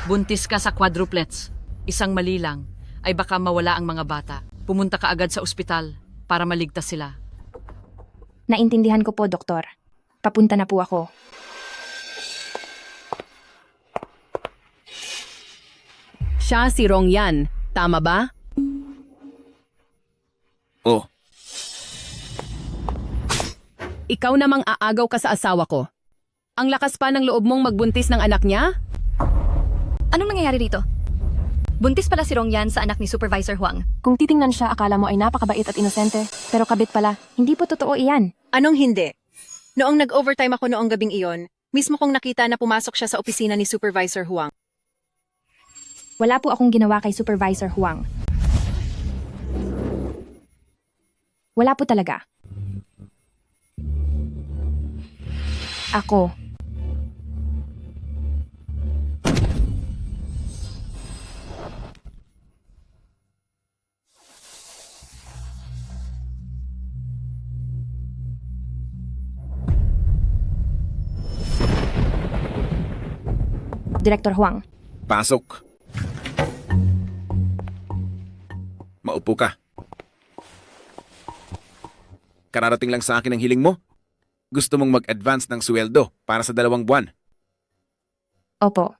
Buntis ka sa quadruplets. Isang mali lang ay baka mawala ang mga bata. Pumunta ka agad sa ospital para maligtas sila. Naintindihan ko po, doktor. Papunta na po ako. Siya si Rongyan, tama ba? Oh, Ikaw namang aagaw ka sa asawa ko. Ang lakas pa ng loob mong magbuntis ng anak niya? Anong nangyayari dito? Buntis pala si Rongyan sa anak ni Supervisor Huang. Kung titingnan siya, akala mo ay napakabait at inosente. Pero kabit pala, hindi po totoo iyan. Anong hindi? Noong nag-overtime ako noong gabing iyon, mismo kong nakita na pumasok siya sa opisina ni Supervisor Huang. Wala po akong ginawa kay Supervisor Huang. Wala po talaga. Ako. Director Huang. pasok. Maupo ka. Kararating lang sa akin ang hiling mo? Gusto mong mag-advance ng sweldo para sa 2 buwan. Opo.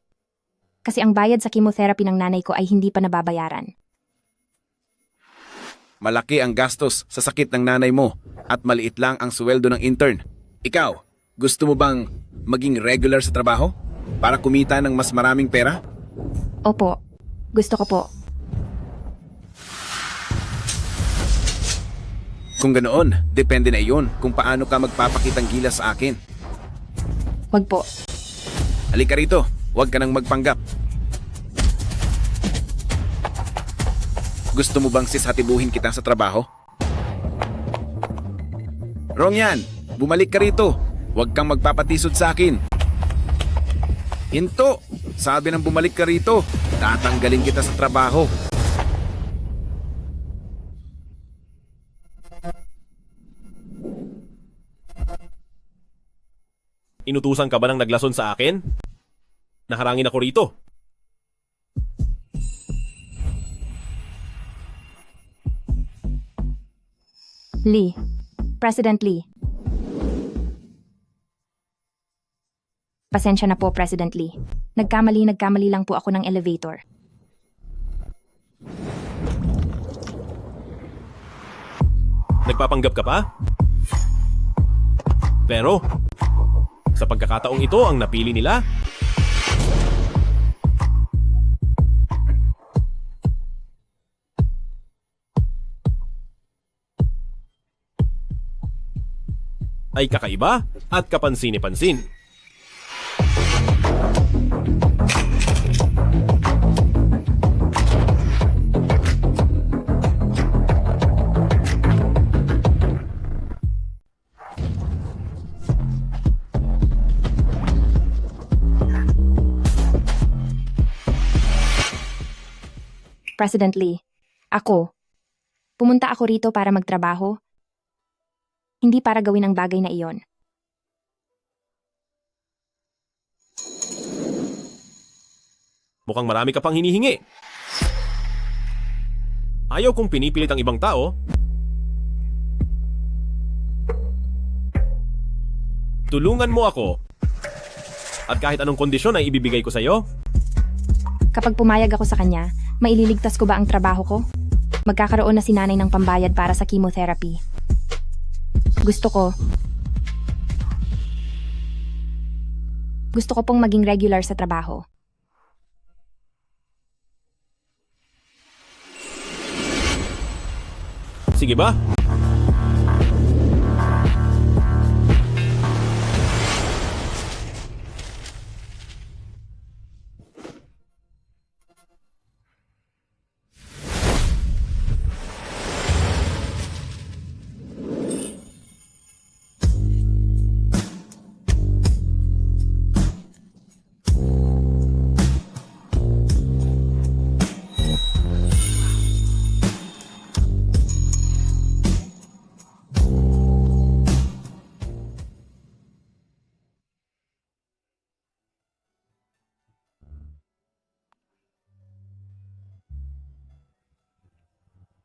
Kasi ang bayad sa chemotherapy ng nanay ko ay hindi pa nababayaran. Malaki ang gastos sa sakit ng nanay mo at maliit lang ang sweldo ng intern. Ikaw, gusto mo bang maging regular sa trabaho para kumita ng mas maraming pera? Opo. Gusto ko po. Kung ganoon, depende na iyon kung paano ka magpapakitang gilas sa akin. Wag po. Halika rito, huwag ka nang magpanggap. Gusto mo bang sishatibuhin kita sa trabaho? Rongyan, bumalik ka rito. Huwag kang magpapatisod sa akin. Hinto! Sabi ng bumalik ka rito, tatanggalin kita sa trabaho. Inutusan ka ba ng naglason sa akin? Naharangin ako rito. Lee. President Lee. Pasensya na po, President Lee. Nagkamali lang po ako ng elevator. Nagpapanggap ka pa? Pero, sa pagkakataong ito ang napili nila. Ay kakaiba at kapansin-pansin. President Lee, ako. Pumunta ako rito para magtrabaho. Hindi para gawin ang bagay na iyon. Mukhang marami ka pang hinihingi. Ayaw kong pinipilit ang ibang tao. Tulungan mo ako. At kahit anong kondisyon ay ibibigay ko sa'yo. Kapag pumayag ako sa kanya, maililigtas ko ba ang trabaho ko? Magkakaroon na si nanay ng pambayad para sa chemotherapy. Gusto ko pong maging regular sa trabaho. Sige ba?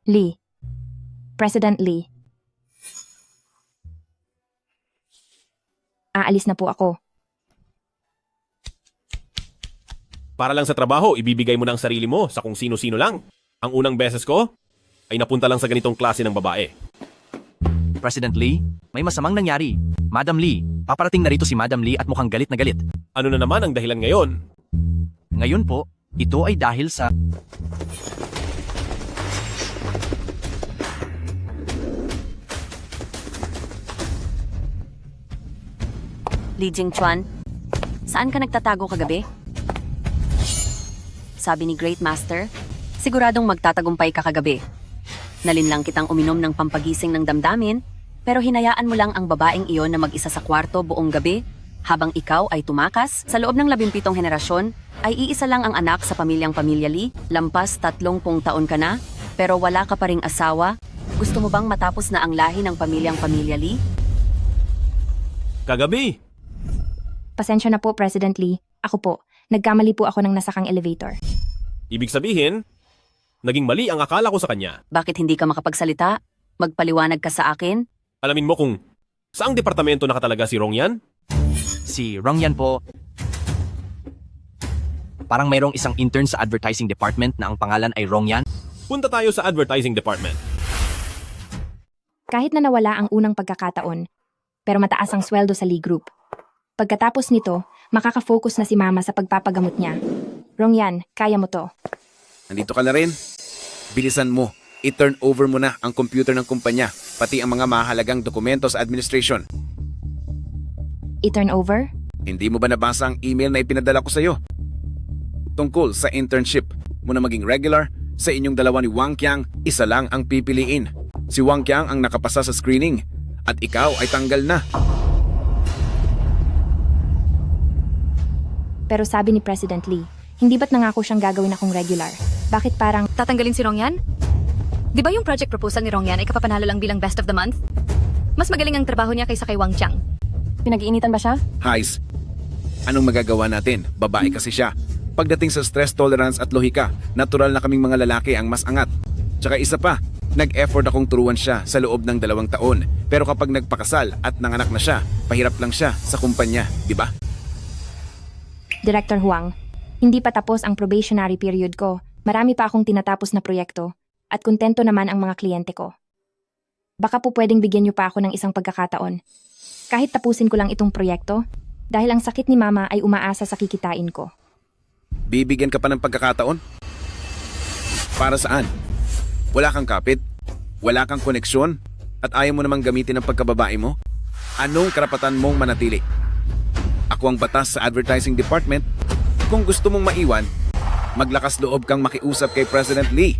Lee. President Lee. Aalis na po ako. Para lang sa trabaho, ibibigay mo na ang sarili mo sa kung sino-sino lang. Ang unang beses ko ay napunta lang sa ganitong klase ng babae. President Lee, may masamang nangyari. Madam Lee, paparating na rito si Madam Lee at mukhang galit na galit. Ano na naman ang dahilan ngayon? Ngayon po, ito ay dahil sa... Li Jingchuan, saan ka nagtatago kagabi? Sabi ni Great Master, siguradong magtatagumpay ka kagabi. Nalinlang kitang uminom ng pampagising ng damdamin, pero hinayaan mo lang ang babaeng iyon na mag-isa sa kwarto buong gabi, habang ikaw ay tumakas. Sa loob ng 17 henerasyon, ay iisa lang ang anak sa pamilya Lee, lampas 30 taon ka na, pero wala ka pa ring asawa. Gusto mo bang matapos na ang lahi ng pamilya Lee? Kagabi! Pasensya na po, President Lee. Ako po. Nagkamali po ako ng nasakang elevator. Ibig sabihin, naging mali ang akala ko sa kanya. Bakit hindi ka makapagsalita? Magpaliwanag ka sa akin? Alamin mo kung saang departamento nakatalaga si Rongyan? Si Rongyan po... Parang mayroong isang intern sa advertising department na ang pangalan ay Rongyan. Punta tayo sa advertising department. Kahit na nawala ang unang pagkakataon, pero mataas ang sweldo sa Lee Group. Pagkatapos nito, makaka-focus na si Mama sa pagpapagamot niya. Rongyan, kaya mo to. Nandito ka na rin? Bilisan mo. I-turn over mo na ang computer ng kumpanya, pati ang mga mahalagang dokumento sa administration. I-turn over? Hindi mo ba nabasa ang email na ipinadala ko sa'yo? Tungkol sa internship, muna maging regular, sa inyong dalawa ni Wang Qiang, isa lang ang pipiliin. Si Wang Qiang ang nakapasa sa screening, at ikaw ay tanggal na. Pero sabi ni President Lee, hindi ba't nangako siyang gagawin akong regular? Bakit parang... Tatanggalin si Rongyan? Di ba yung project proposal ni Rongyan ay kapapanalo lang bilang best of the month? Mas magaling ang trabaho niya kaysa kay Wang Qiang. Pinag-iinitan ba siya? Heis, anong magagawa natin? Babae kasi siya. Pagdating sa stress tolerance at lohika, natural na kaming mga lalaki ang mas angat. Tsaka isa pa, nag-effort akong turuan siya sa loob ng 2 taon. Pero kapag nagpakasal at nanganak na siya, pahirap lang siya sa kumpanya, di ba? Director Huang, hindi pa tapos ang probationary period ko. Marami pa akong tinatapos na proyekto. At kontento naman ang mga kliyente ko. Baka po pwedeng bigyan niyo pa ako ng isang pagkakataon. Kahit tapusin ko lang itong proyekto, dahil ang sakit ni Mama ay umaasa sa kikitain ko. Bibigyan ka pa ng pagkakataon? Para saan? Wala kang kapit? Wala kang koneksyon? At ayaw mo namang gamitin ang pagkababae mo? Anong karapatan mong manatili? Ako ang batas sa advertising department. Kung gusto mong maiwan, maglakas loob kang makiusap kay President Lee.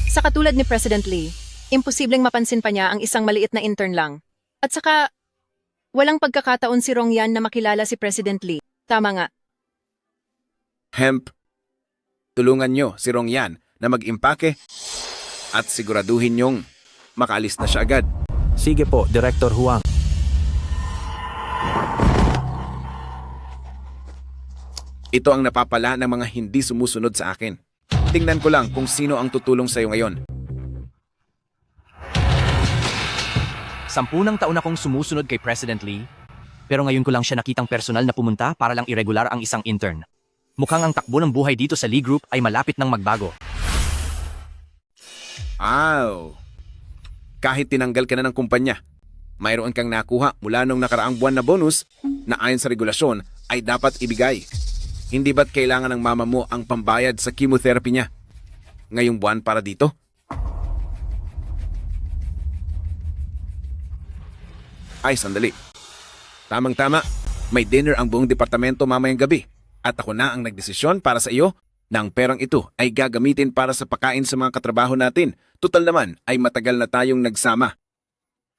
Sa katulad ni President Lee, imposibleng mapansin pa niya ang isang maliit na intern lang. At saka, walang pagkakataon si Rongyan na makilala si President Lee. Tama nga. Hemp, tulungan nyo si Rongyan na mag-impake at siguraduhin nyong makaalis na siya agad. Sige po, Director Huang. Ito ang napapala ng mga hindi sumusunod sa akin. Tingnan ko lang kung sino ang tutulong sa'yo ngayon. 10 taon akong sumusunod kay President Lee, pero ngayon ko lang siya nakitang personal na pumunta para lang irregular ang isang intern. Mukhang ang takbo ng buhay dito sa Lee Group ay malapit nang magbago. Aw! Kahit tinanggal ka na ng kumpanya, mayroon kang nakuha mula nung nakaraang buwan na bonus na ayon sa regulasyon ay dapat ibigay. Hindi ba't kailangan ng mama mo ang pambayad sa chemotherapy niya? Ngayong buwan para dito? Ay, sandali. Tamang-tama, may dinner ang buong departamento mamayang gabi at ako na ang nagdesisyon para sa iyo na ang perang ito ay gagamitin para sa pagkain sa mga katrabaho natin. Tutal naman ay matagal na tayong nagsama.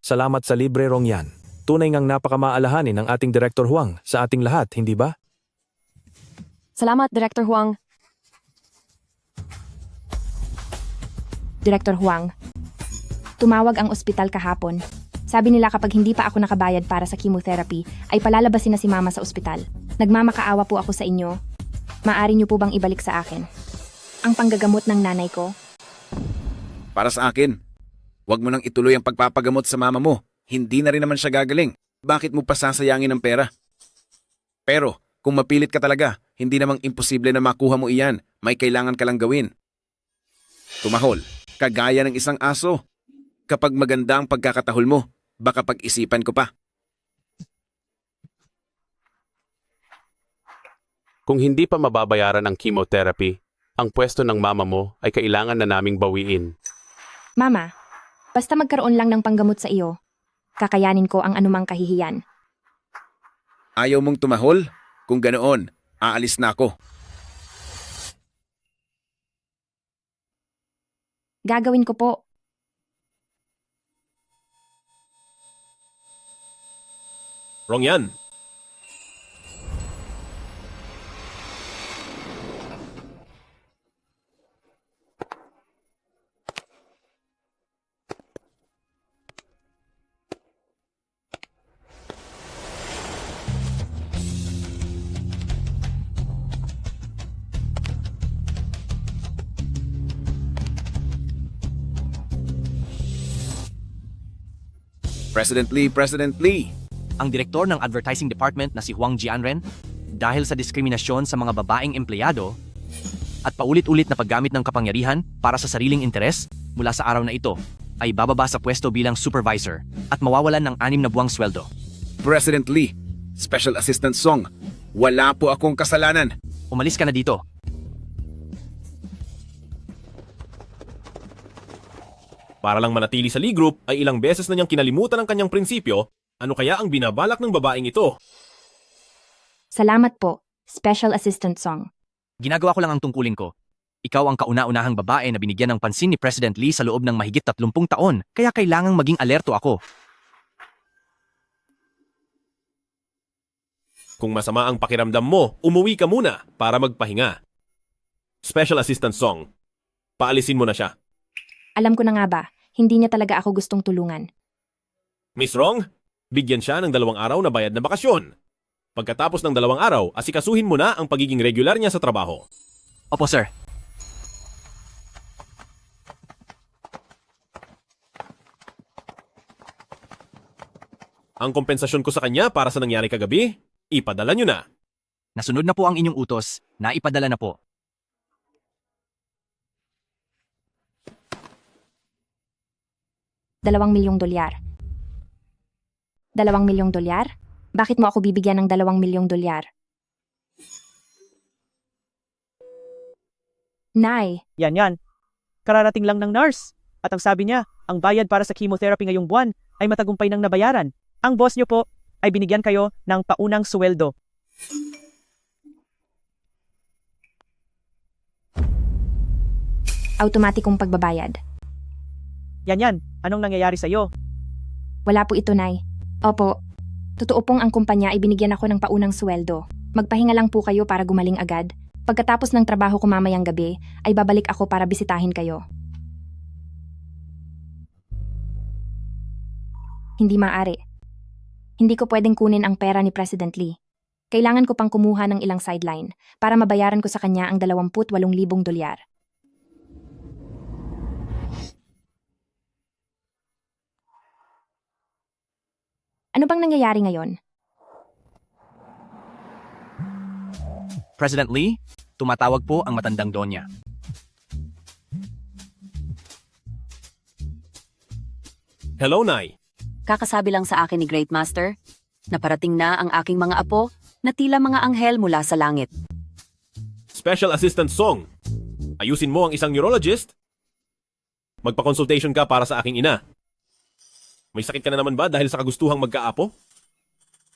Salamat sa libre, Rongyan. Tunay ngang napakamaalahanin ng ating Director Huang sa ating lahat, hindi ba? Salamat, Director Huang. Director Huang, tumawag ang ospital kahapon. Sabi nila kapag hindi pa ako nakabayad para sa chemotherapy, ay palalabasin na si Mama sa ospital. Nagmamakaawa po ako sa inyo. Maaari niyo po bang ibalik sa akin ang panggagamot ng nanay ko? Para sa akin, huwag mo nang ituloy ang pagpapagamot sa mama mo. Hindi na rin naman siya gagaling. Bakit mo pasasayangin ang pera? Pero, kung mapilit ka talaga, hindi namang imposible na makuha mo iyan. May kailangan ka lang gawin. Tumahol, kagaya ng isang aso. Kapag maganda ang pagkakatahol mo, baka pag-isipan ko pa. Kung hindi pa mababayaran ang chemotherapy, ang pwesto ng mama mo ay kailangan na naming bawiin. Mama, basta magkaroon lang ng panggamot sa iyo, kakayanin ko ang anumang kahihiyan. Ayaw mong tumahol? Kung ganoon, aalis na ako. Gagawin ko po. Rongyan, President Lee. Ang direktor ng advertising department na si Huang Jianren, dahil sa diskriminasyon sa mga babaeng empleyado at paulit-ulit na paggamit ng kapangyarihan para sa sariling interes mula sa araw na ito, ay bababa sa pwesto bilang supervisor at mawawalan ng 6 na buwang sweldo. President Lee, Special Assistant Song, wala po akong kasalanan. Umalis ka na dito. para lang manatili sa Lee Group ay ilang beses na niyang kinalimutan ang kanyang prinsipyo. Ano kaya ang binabalak ng babaeng ito? Salamat po, Special Assistant Song. Ginagawa ko lang ang tungkulin ko. Ikaw ang kauna-unahang babae na binigyan ng pansin ni President Lee sa loob ng mahigit 30 taon, kaya kailangang maging alerto ako. Kung masama ang pakiramdam mo, umuwi ka muna para magpahinga. Special Assistant Song, paalisin mo na siya. Alam ko na nga ba, hindi niya talaga ako gustong tulungan. Miss Rong, bigyan siya ng 2 araw na bayad na bakasyon. Pagkatapos ng 2 araw, asikasuhin mo na ang pagiging regular niya sa trabaho. Opo, sir. Ang kompensasyon ko sa kanya para sa nangyari kagabi, ipadala niyo na. Nasunod na po ang inyong utos, naipadala na po. $2 milyong. $2 milyong? Bakit mo ako bibigyan ng $2 milyong? Nay, Yan. Kararating lang ng nurse. At ang sabi niya, ang bayad para sa chemotherapy ngayong buwan ay matagumpay nang nabayaran. Ang boss niyo po ay binigyan kayo ng paunang sweldo. automatikong pagbabayad. Yan. Anong nangyayari sa iyo? Wala po ito, Nay. Opo, totoo pong ang kumpanya ay binigyan ako ng paunang sweldo. Magpahinga lang po kayo para gumaling agad. Pagkatapos ng trabaho ko mamayang gabi, ay babalik ako para bisitahin kayo. Hindi maaari. Hindi ko pwedeng kunin ang pera ni President Lee. Kailangan ko pang kumuha ng ilang sideline para mabayaran ko sa kanya ang $28,000. Ano bang nangyayari ngayon? President Lee, tumatawag po ang matandang donya. Hello, Nay. Kakasabi lang sa akin ni Great Master na parating na ang aking mga apo na tila mga anghel mula sa langit. Special Assistant Song, ayusin mo ang isang neurologist. Magpa-consultation ka para sa aking ina. May sakit ka na naman ba dahil sa kagustuhang magkaapo?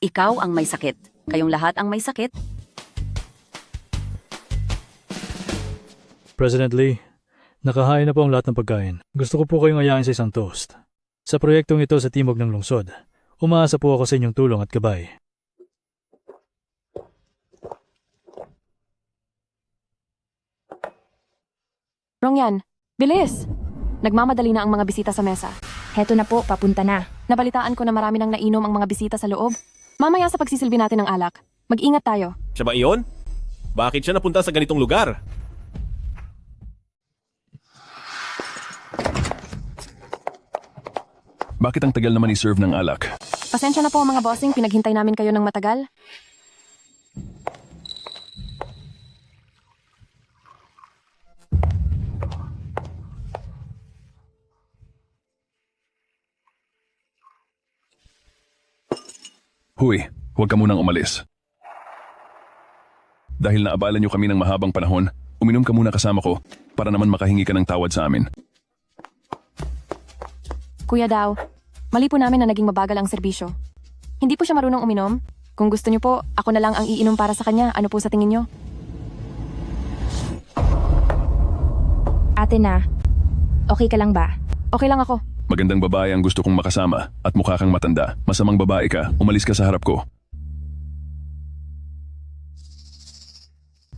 Ikaw ang may sakit. Kayong lahat ang may sakit. President Lee, nakahain na po ang lahat ng pagkain. Gusto ko po kayong ayain sa isang toast. Sa proyektong ito sa timog ng lungsod, umaasa po ako sa inyong tulong at gabay. Rongyan, bilis! Nagmamadali na ang mga bisita sa mesa. Heto na po, papunta na. Nabalitaan ko na marami nang nainom ang mga bisita sa loob. Mamaya sa pagsisilbi natin ng alak. Mag-ingat tayo. Siya ba iyon? Bakit siya napunta sa ganitong lugar? Bakit ang tagal naman i-serve ng alak? Pasensya na po mga bossing, pinaghintay namin kayo ng matagal. Huy, huwag ka munang umalis. Dahil naabala niyo kami ng mahabang panahon, uminom ka muna kasama ko para naman makahingi ka ng tawad sa amin. Kuya Daw, mali po namin na naging mabagal ang serbisyo. Hindi po siya marunong uminom. Kung gusto niyo po, ako na lang ang iinom para sa kanya. Ano po sa tingin niyo? Ate na, okay ka lang ba? Okay lang ako. Magandang babae ang gusto kong makasama at mukha kang matanda. Masamang babae ka, umalis ka sa harap ko.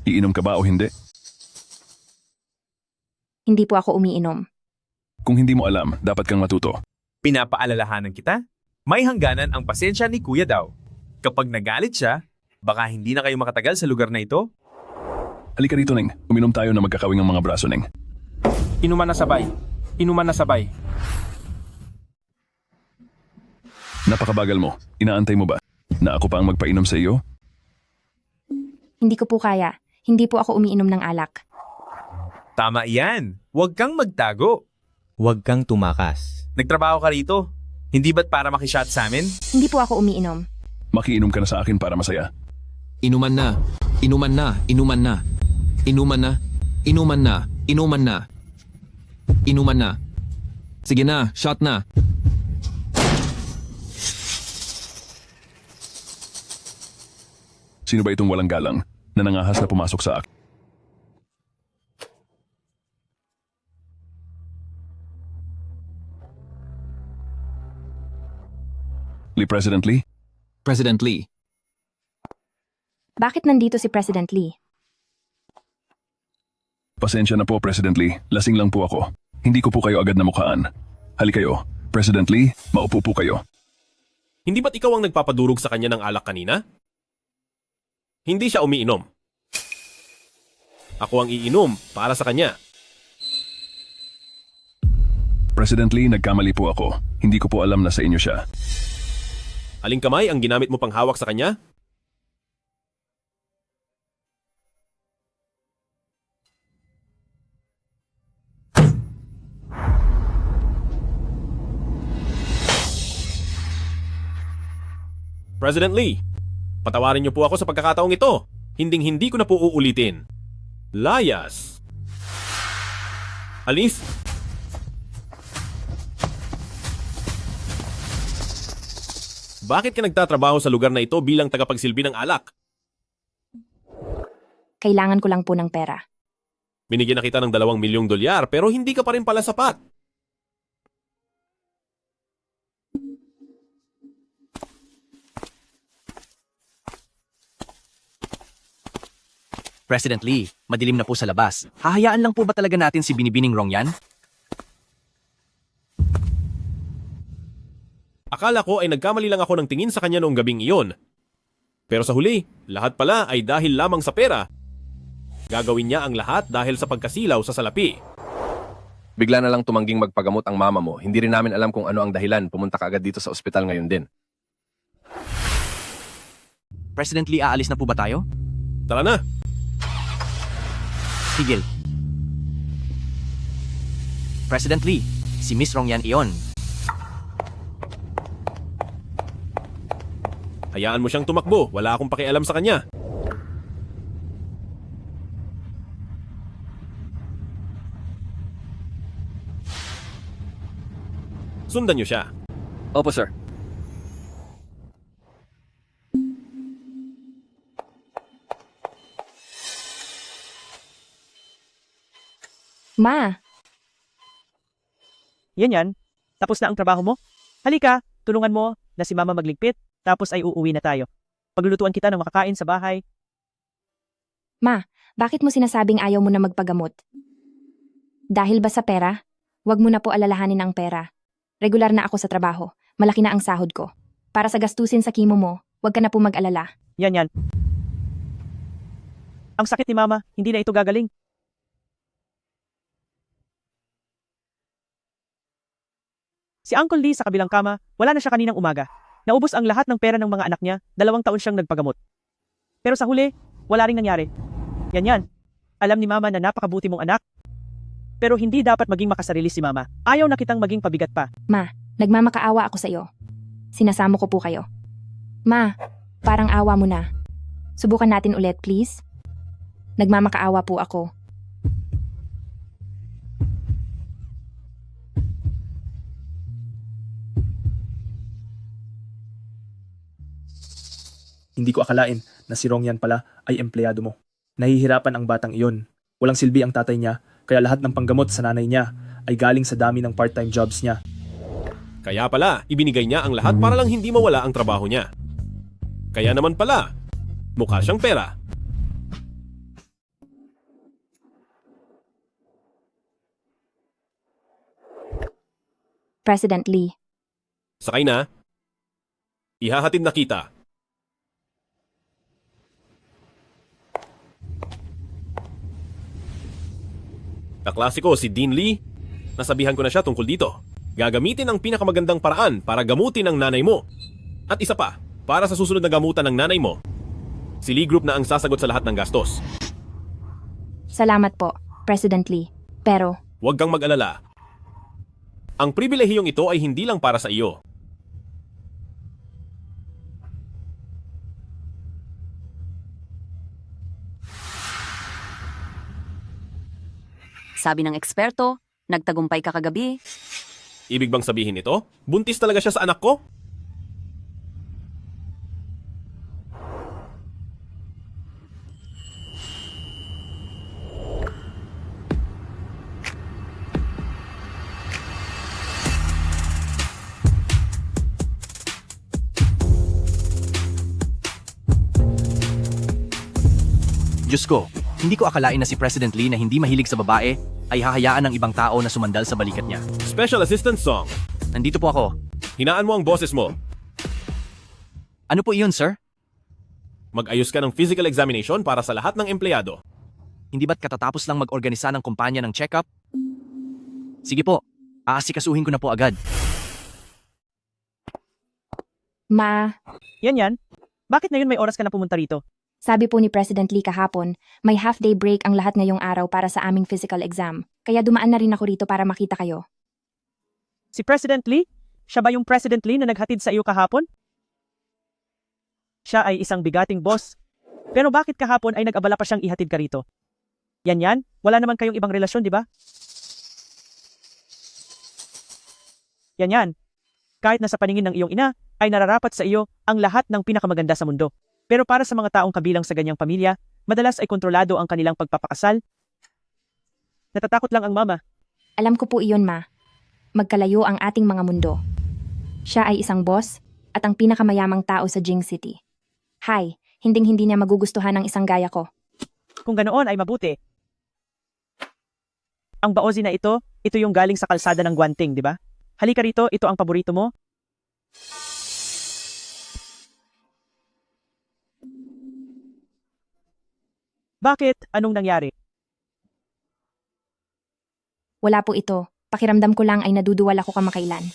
Iinom ka ba o hindi? Hindi po ako umiinom. Kung hindi mo alam, dapat kang matuto. Pinapaalalahanan kita, may hangganan ang pasensya ni Kuya Daw. Kapag nagalit siya, baka hindi na kayo makatagal sa lugar na ito. Halika rito, Neng. Uminom tayo na magkakawing ang mga braso, Neng. Inuman na sabay. Inuman na sabay. Napakabagal mo. Inaantay mo ba na ako pa ang magpainom sa iyo? Hindi ko po kaya. Hindi po ako umiinom ng alak. Tama yan. Huwag kang magtago. Huwag kang tumakas. Nagtrabaho ka rito. Hindi ba't para makishot sa amin? Hindi po ako umiinom. Makiinom ka na sa akin para masaya. Inuman na. Inuman na. Inuman na. Inuman na. Inuman na. Inuman na. Inuman na. Sige na, shot na. Sino ba itong walang galang na nangahas na pumasok sa akin? President Lee? President Lee. Bakit nandito si President Lee? Pasensya na po, President Lee. Lasing lang po ako. Hindi ko po kayo agad namukhaan. Hali kayo. President Lee, maupo po kayo. Hindi ba't ikaw ang nagpapadurog sa kanya ng alak kanina? Hindi siya umiinom. Ako ang iinom para sa kanya. President Lee, nagkamali po ako. Hindi ko po alam na sa inyo siya. Aling kamay ang ginamit mo pang hawak sa kanya? President Lee, patawarin niyo po ako sa pagkakataong ito. Hinding-hindi ko na po uulitin. Layas. Alis. Bakit ka nagtatrabaho sa lugar na ito bilang tagapagsilbi ng alak? Kailangan ko lang po ng pera. Binigyan na kita ng $2 milyong pero hindi ka pa rin pala sapat. President Lee, madilim na po sa labas. Hahayaan lang po ba talaga natin si Binibining Rongyan? Akala ko ay nagkamali lang ako ng tingin sa kanya noong gabing iyon. Pero sa huli, lahat pala ay dahil lamang sa pera. Gagawin niya ang lahat dahil sa pagkasilaw sa salapi. Bigla na lang tumangging magpagamot ang mama mo. Hindi rin namin alam kung ano ang dahilan. Pumunta ka agad dito sa ospital ngayon din. President Lee, aalis na po ba tayo? Tara na! Tigil. President Lee, si Miss Rongyan iyon. Hayaan mo siyang tumakbo. Wala akong pakialam sa kanya. Sundan niyo siya. Opo, sir. Ma, Yan. Tapos na ang trabaho mo? Halika, tulungan mo na si Mama magligpit, tapos ay uuwi na tayo. Paglulutuan kita ng makakain sa bahay. Ma, bakit mo sinasabing ayaw mo na magpagamot? Dahil ba sa pera? Huwag mo na po alalahanin ang pera. Regular na ako sa trabaho. Malaki na ang sahod ko. Para sa gastusin sa kimo mo, huwag ka na po mag-alala. Yan. Ang sakit ni Mama, hindi na ito gagaling. Si Uncle Lee sa kabilang kama, wala na siya kaninang umaga. Naubos ang lahat ng pera ng mga anak niya, 2 taon siyang nagpagamot. Pero sa huli, wala ring nangyari. Yan. Alam ni Mama na napakabuti mong anak. Pero hindi dapat maging makasarili si Mama. Ayaw na kitang maging pabigat pa. Ma, nagmamakaawa ako sa iyo. Sinasamo ko po kayo. Ma, parang awa mo na. Subukan natin ulit, please. Nagmamakaawa po ako. Hindi ko akalain na si Rongyan pala ay empleyado mo. Nahihirapan ang batang iyon. Walang silbi ang tatay niya, kaya lahat ng panggamot sa nanay niya ay galing sa dami ng part-time jobs niya. Kaya pala, ibinigay niya ang lahat para lang hindi mawala ang trabaho niya. Kaya naman pala, mukha siyang pera. President Lee. Sakay na. Ihahatid na kita. Kaklase ko si Dean Lee. Nasabihan ko na siya tungkol dito. Gagamitin ang pinakamagandang paraan para gamutin ang nanay mo. At isa pa, para sa susunod na gamutan ng nanay mo, si Lee Group na ang sasagot sa lahat ng gastos. Salamat po, President Lee. Pero, Huwag kang mag-alala. Ang pribilehiyong ito ay hindi lang para sa iyo. Sabi ng eksperto, nagtagumpay ka kagabi. Ibig bang sabihin ito? Buntis talaga siya sa anak ko? Diyos ko, hindi ko akalain na si President Lee na hindi mahilig sa babae ay hahayaan ng ibang tao na sumandal sa balikat niya. Special Assistant Song. Nandito po ako. Hinaan mo ang boses mo. Ano po iyon, sir? Mag-ayos ka ng physical examination para sa lahat ng empleyado. Hindi ba't katatapos lang mag-organisa ng kumpanya ng check-up? Sige po, aasikasuhin ko na po agad. Ma, Yan. Bakit ngayon may oras ka na pumunta rito? sabi po ni President Lee kahapon, may half-day break ang lahat ngayong araw para sa aming physical exam. Kaya dumaan na rin ako rito para makita kayo. Si President Lee? Siya ba yung President Lee na naghatid sa iyo kahapon? Siya ay isang bigating boss. Pero bakit kahapon ay nag-abala pa siyang ihatid ka rito? Yan. Wala naman kayong ibang relasyon, di ba? Yan. Kahit na sa paningin ng iyong ina, ay nararapat sa iyo ang lahat ng pinakamaganda sa mundo. Pero para sa mga taong kabilang sa ganyang pamilya, madalas ay kontrolado ang kanilang pagpapakasal. Natatakot lang ang mama. Alam ko po iyon, Ma. Magkalayo ang ating mga mundo. Siya ay isang boss at ang pinakamayamang tao sa Jing City. Hi, hinding-hindi niya magugustuhan ng isang gaya ko. Kung ganoon ay mabuti. Ang baozi na ito yung galing sa kalsada ng Guanting, di ba? Halika rito, ito ang paborito mo. Bakit? Anong nangyari? Wala po ito. Pakiramdam ko lang ay naduduwal ako kamakailan.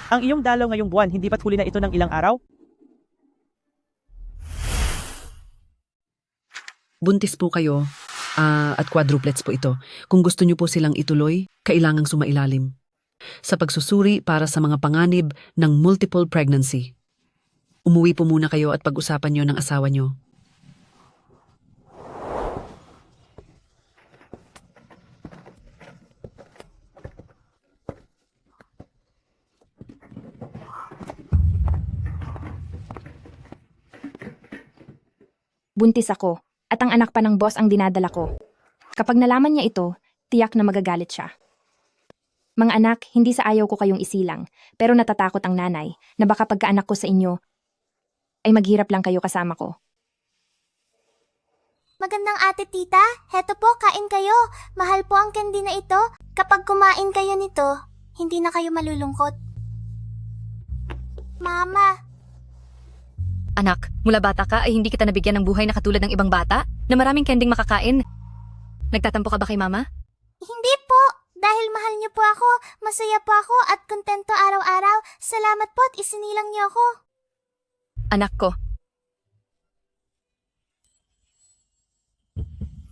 Ang iyong dalaw ngayong buwan, hindi ba't huli na ito ng ilang araw? Buntis po kayo at quadruplets po ito. Kung gusto niyo po silang ituloy, kailangang sumailalim sa pagsusuri para sa mga panganib ng multiple pregnancy. Umuwi po muna kayo at pag-usapan niyo ng asawa niyo. Buntis ako at ang anak pa ng boss ang dinadala ko. Kapag nalaman niya ito, tiyak na magagalit siya. Mga anak, hindi sa ayaw ko kayong isilang, pero natatakot ang nanay na baka pagkaanak ko sa inyo, ay maghirap lang kayo kasama ko. Magandang ate tita, heto po kain kayo. Mahal po ang candy na ito. Kapag kumain kayo nito, hindi na kayo malulungkot. Mama. Anak, mula bata ka ay hindi kita nabigyan ng buhay na katulad ng ibang bata na maraming kending makakain. Nagtatampo ka ba kay mama? Hindi po. Dahil mahal niyo po ako, masaya po ako at kontento araw-araw. Salamat po at isinilang niyo ako. Anak ko,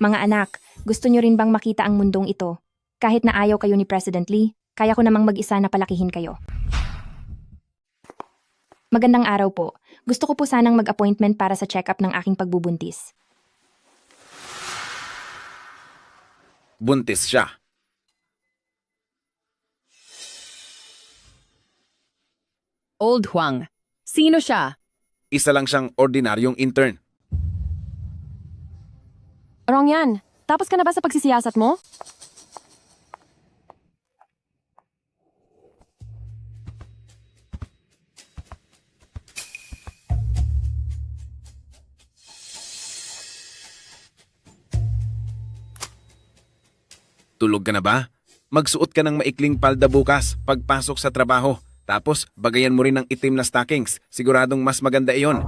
Mga anak, gusto nyo rin bang makita ang mundong ito? Kahit na ayaw kayo ni President Lee, kaya ko namang mag-isa na palakihin kayo. Magandang araw po. Gusto ko po sanang mag-appointment para sa check-up ng aking pagbubuntis. Buntis siya. Old Huang. Sino siya? Isa lang siyang ordinaryong intern. Rongyan, tapos ka na ba sa pagsisiyasat mo? Tulog ka na ba? Magsuot ka ng maikling palda bukas pagpasok sa trabaho. Tapos, bagayan mo rin ng itim na stockings. Siguradong mas maganda iyon.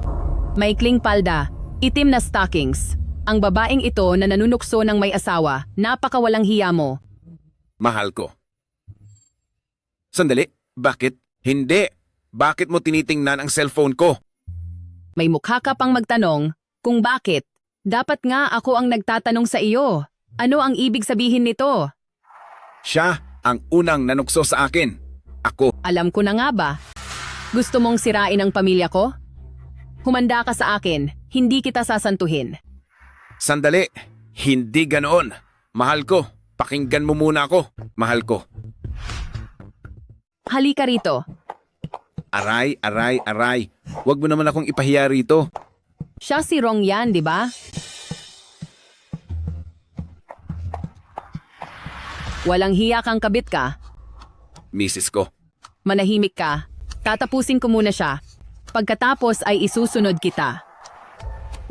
Maikling palda, itim na stockings. Ang babaeng ito na nanunukso ng may asawa, napakawalang hiya mo. Mahal ko. Sandali, bakit? Hindi. Bakit mo tinitingnan ang cellphone ko? May mukha ka pang magtanong kung bakit. Dapat nga ako ang nagtatanong sa iyo. Ano ang ibig sabihin nito? Siya ang unang nanukso sa akin. Ako. Alam ko na nga ba? Gusto mong sirain ang pamilya ko? Humanda ka sa akin, hindi kita sasantuhin. Sandali, hindi ganoon. Mahal ko, pakinggan mo muna ako. Mahal ko. Halika rito. Aray, aray, aray. Huwag mo naman akong ipahiya rito. Siya si Rongyan, di ba? Walang hiya kang kabit ka. Misis ko. Manahimik ka. Tatapusin ko muna siya. Pagkatapos ay isusunod kita.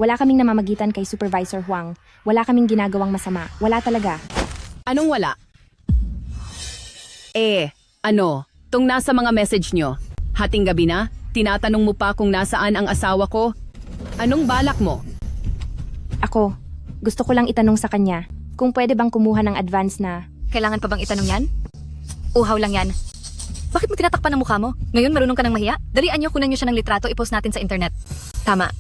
Wala kaming namamagitan kay Supervisor Huang. Wala kaming ginagawang masama. Wala talaga. Anong wala? Ano? Tung nasa mga message nyo. Hating gabi na, tinatanong mo pa kung nasaan ang asawa ko. Anong balak mo? Ako, gusto ko lang itanong sa kanya kung pwede bang kumuha ng advance na... kailangan pa bang itanong yan? Uhaw lang yan. Bakit mo tinatakpan ang mukha mo? Ngayon marunong ka ng mahiya? Dalian niyo, kunan niyo siya ng litrato, i-post natin sa internet. Tama.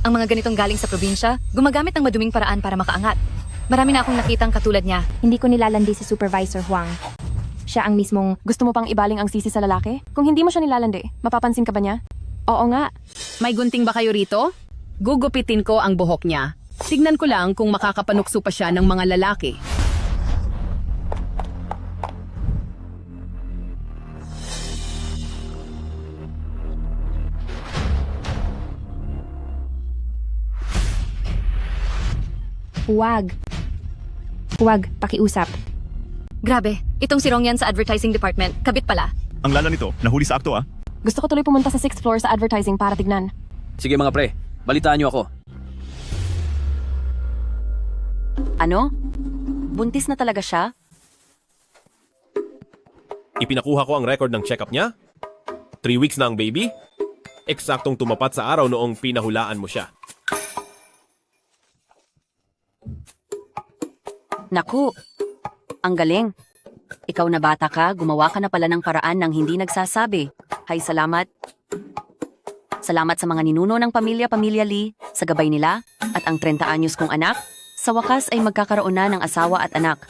Ang mga ganitong galing sa probinsya, gumagamit ng maduming paraan para makaangat. Marami na akong nakitang katulad niya. Hindi ko nilalandi si Supervisor Huang. Siya ang mismong... Gusto mo pang ibaling ang sisi sa lalaki? Kung hindi mo siya nilalandi, mapapansin ka ba niya? Oo nga. May gunting ba kayo rito? Gugupitin ko ang buhok niya. Tignan ko lang kung makakapanukso pa siya ng mga lalaki. Huwag. Huwag, pakiusap. Grabe, itong si Rongyan sa advertising department, kabit pala. Ang lala nito, nahuli sa akto ah. Gusto ko tuloy pumunta sa 6th floor sa advertising para tignan. Sige mga pre, balitaan niyo ako. Ano? Buntis na talaga siya? Ipinakuha ko ang record ng check-up niya. 3 weeks na ang baby. Eksaktong tumapat sa araw noong pinahulaan mo siya. Naku, ang galing. Ikaw na bata ka, gumawa ka na pala ng paraan ng hindi nagsasabi. Hay, salamat. Salamat sa mga ninuno ng pamilya Lee, sa gabay nila, at ang 30 anyos kong anak, sa wakas ay magkakaroon na ng asawa at anak.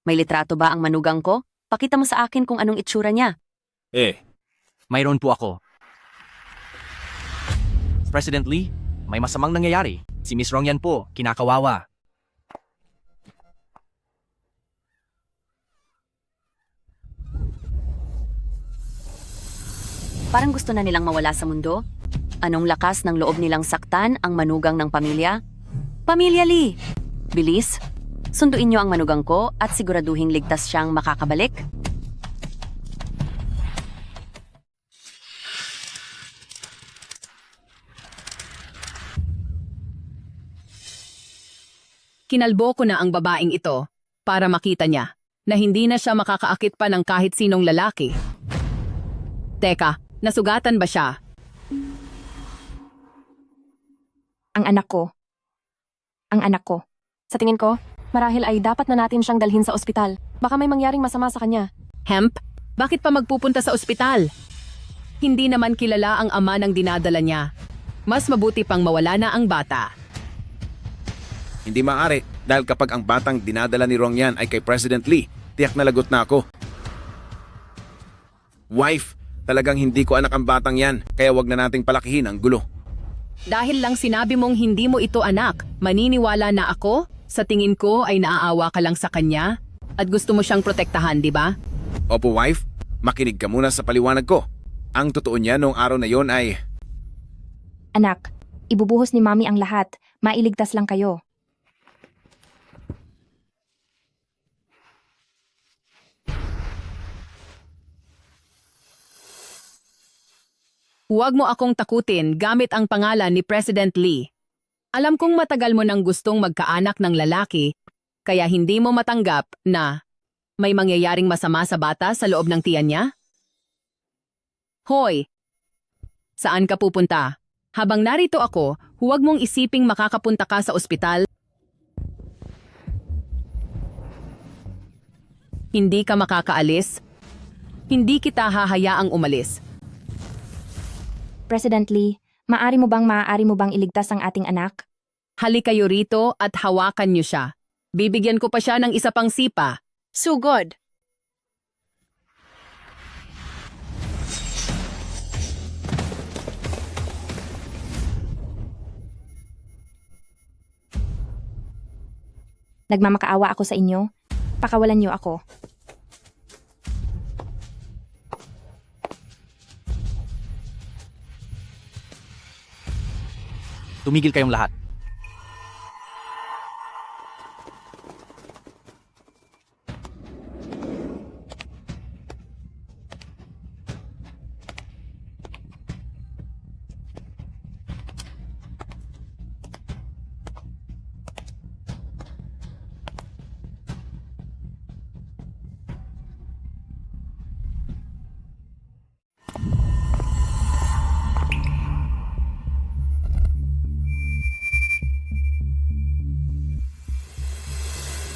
May litrato ba ang manugang ko? Pakita mo sa akin kung anong itsura niya. Mayroon po ako. President Lee, may masamang nangyayari. Si Miss Rongyan po, kinakawawa. Parang gusto na nilang mawala sa mundo. Anong lakas ng loob nilang saktan ang manugang ng pamilya? Pamilya Lee! Bilis, sunduin niyo ang manugang ko at siguraduhing ligtas siyang makakabalik. Kinalbo ko na ang babaeng ito para makita niya na hindi na siya makakaakit pa ng kahit sinong lalaki. Teka, nasugatan ba siya? Ang anak ko. Ang anak ko. Sa tingin ko, Marahil ay dapat na natin siyang dalhin sa ospital. Baka may mangyaring masama sa kanya. Hemp, bakit pa magpupunta sa ospital? Hindi naman kilala ang ama ng dinadala niya. Mas mabuti pang mawala na ang bata. Hindi maaari dahil kapag ang batang dinadala ni Rongyan ay kay President Lee, tiyak na lagot na ako. Wife, talagang hindi ko anak ang batang yan, kaya wag na nating palakihin ang gulo. Dahil lang sinabi mong hindi mo ito anak, maniniwala na ako? Sa tingin ko ay naaawa ka lang sa kanya at gusto mo siyang protektahan, di ba? Opo, wife, makinig ka muna sa paliwanag ko. Ang totoo niya noong araw na yon ay... Anak, ibubuhos ni Mami ang lahat. Mailigtas lang kayo. Huwag mo akong takutin gamit ang pangalan ni President Lee. Alam kong matagal mo nang gustong magkaanak ng lalaki, kaya hindi mo matanggap na may mangyayaring masama sa bata sa loob ng tiyan niya? Hoy! Saan ka pupunta? Habang narito ako, huwag mong isiping makakapunta ka sa ospital. Hindi ka makakaalis. Hindi kita hahayaang umalis. President Lee, maaari mo bang iligtas ang ating anak? Halik kayo rito at hawakan niyo siya. Bibigyan ko pa siya ng isa pang sipa. Sugod! Nagmamakaawa ako sa inyo. Pakawalan niyo ako. Tumigil kayong lahat.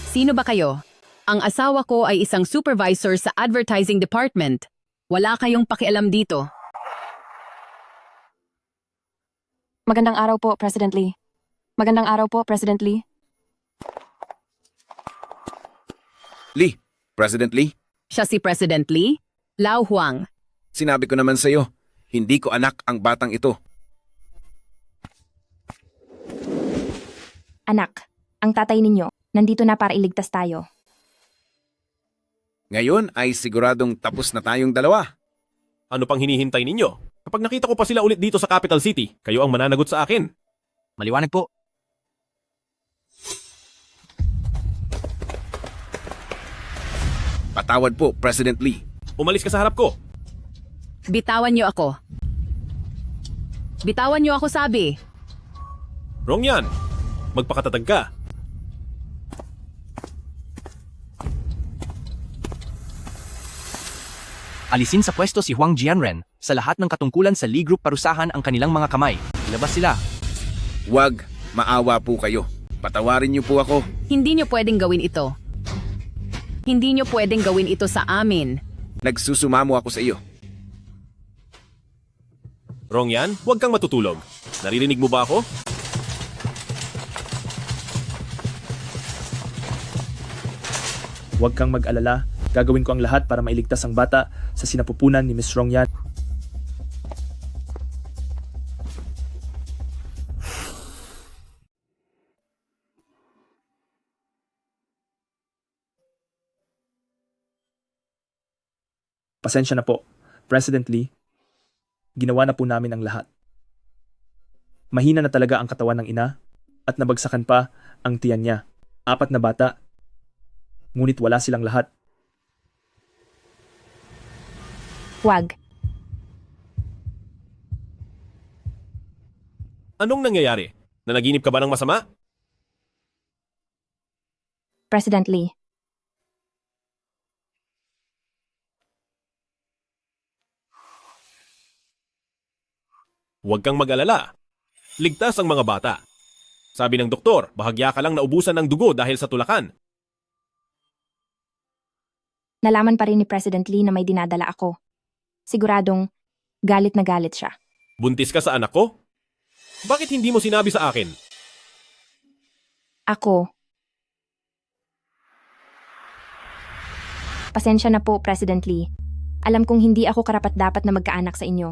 Sino ba kayo? Ang asawa ko ay isang supervisor sa advertising department. Wala kayong pakialam dito. Magandang araw po, President Lee. Magandang araw po, President Lee. Lee, President Lee, Siya si President Lee? Lao Huang. sinabi ko naman sa iyo, hindi ko anak ang batang ito. Anak, ang tatay ninyo, nandito na para iligtas tayo. Ngayon ay siguradong tapos na tayong dalawa. Ano pang hinihintay ninyo? Kapag nakita ko pa sila ulit dito sa capital city, kayo ang mananagot sa akin. Maliwanag po. Patawad po, President Lee. Umalis ka sa harap ko. Bitawan niyo ako. Bitawan niyo ako, sabi. Wrong yan. Magpakatatag ka. Alisin sa pwesto si Huang Jianren. Sa lahat ng katungkulan sa Lee Group parusahan ang kanilang mga kamay. Ilabas sila. Wag, maawa po kayo. Patawarin niyo po ako. Hindi niyo pwedeng gawin ito. Hindi niyo pwedeng gawin ito sa amin. Nagsusumamo ako sa iyo. Wrong yan. Huwag kang matutulog. Naririnig mo ba ako? Huwag kang mag-alala. Gagawin ko ang lahat para mailigtas ang bata sa sinapupunan ni Miss Rongyan. Pasensya na po, President Lee. Ginawa na po namin ang lahat. Mahina na talaga ang katawan ng ina at nabagsakan pa ang tiyan niya. 4 na bata. Ngunit wala silang lahat. Huwag. Anong nangyayari? Nanaginip ka ba ng masama? President Lee, Huwag kang mag-alala. Ligtas ang mga bata. Sabi ng doktor, bahagya ka lang naubusan ng dugo dahil sa tulakan. Nalaman pa rin ni President Lee na may dinadala ako. Siguradong galit na galit siya. Buntis ka sa anak ko? Bakit hindi mo sinabi sa akin? Ako. Pasensya na po, President Lee. Alam kong hindi ako karapat-dapat na magkaanak sa inyo.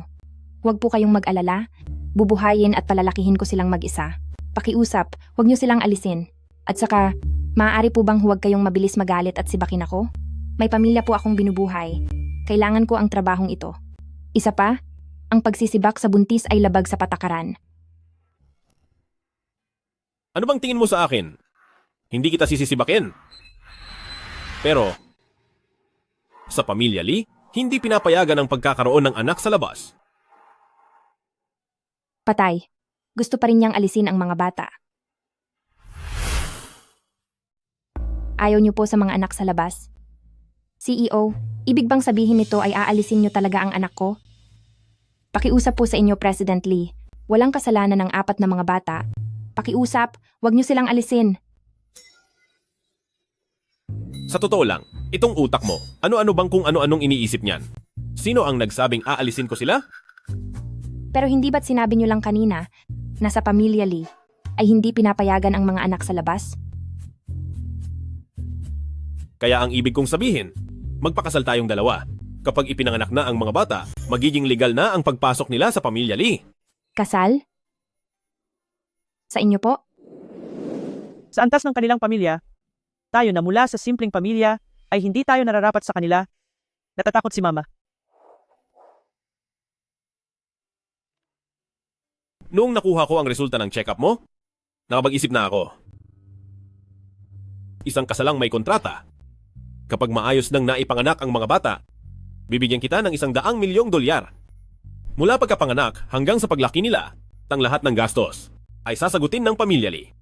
Huwag po kayong mag-alala. Bubuhayin at palalakihin ko silang mag-isa. Pakiusap, huwag niyo silang alisin. At saka, maaari po bang huwag kayong mabilis magalit at sibakin ako? May pamilya po akong binubuhay. Kailangan ko ang trabahong ito. Isa pa, ang pagsisibak sa buntis ay labag sa patakaran. Ano bang tingin mo sa akin? Hindi kita sisisibakin. Pero, sa pamilya Lee, hindi pinapayagan ang pagkakaroon ng anak sa labas. Patay. Gusto pa rin niyang alisin ang mga bata. Ayaw niyo po sa mga anak sa labas? CEO, ibig bang sabihin nito ay aalisin niyo talaga ang anak ko? Pakiusap po sa inyo, President Lee. Walang kasalanan ng 4 na mga bata. Pakiusap, huwag niyo silang alisin. Sa totoo lang, itong utak mo, ano-ano bang kung ano-anong iniisip niyan? Sino ang nagsabing aalisin ko sila? Pero hindi ba't sinabi niyo lang kanina na sa pamilya Lee ay hindi pinapayagan ang mga anak sa labas? Kaya ang ibig kong sabihin, magpakasal tayong dalawa. Kapag ipinanganak na ang mga bata, magiging legal na ang pagpasok nila sa pamilya Lee. Kasal? Sa inyo po? Sa antas ng kanilang pamilya, tayo na mula sa simpleng pamilya ay hindi tayo nararapat sa kanila. Natatakot si Mama. Noong nakuha ko ang resulta ng check-up mo, nakapag-isip na ako. Isang kasalang may kontrata. Kapag maayos nang naipanganak ang mga bata, bibigyan kita ng $100 milyong. Mula pagkapanganak hanggang sa paglaki nila, ang lahat ng gastos ay sasagutin ng pamilya Lee.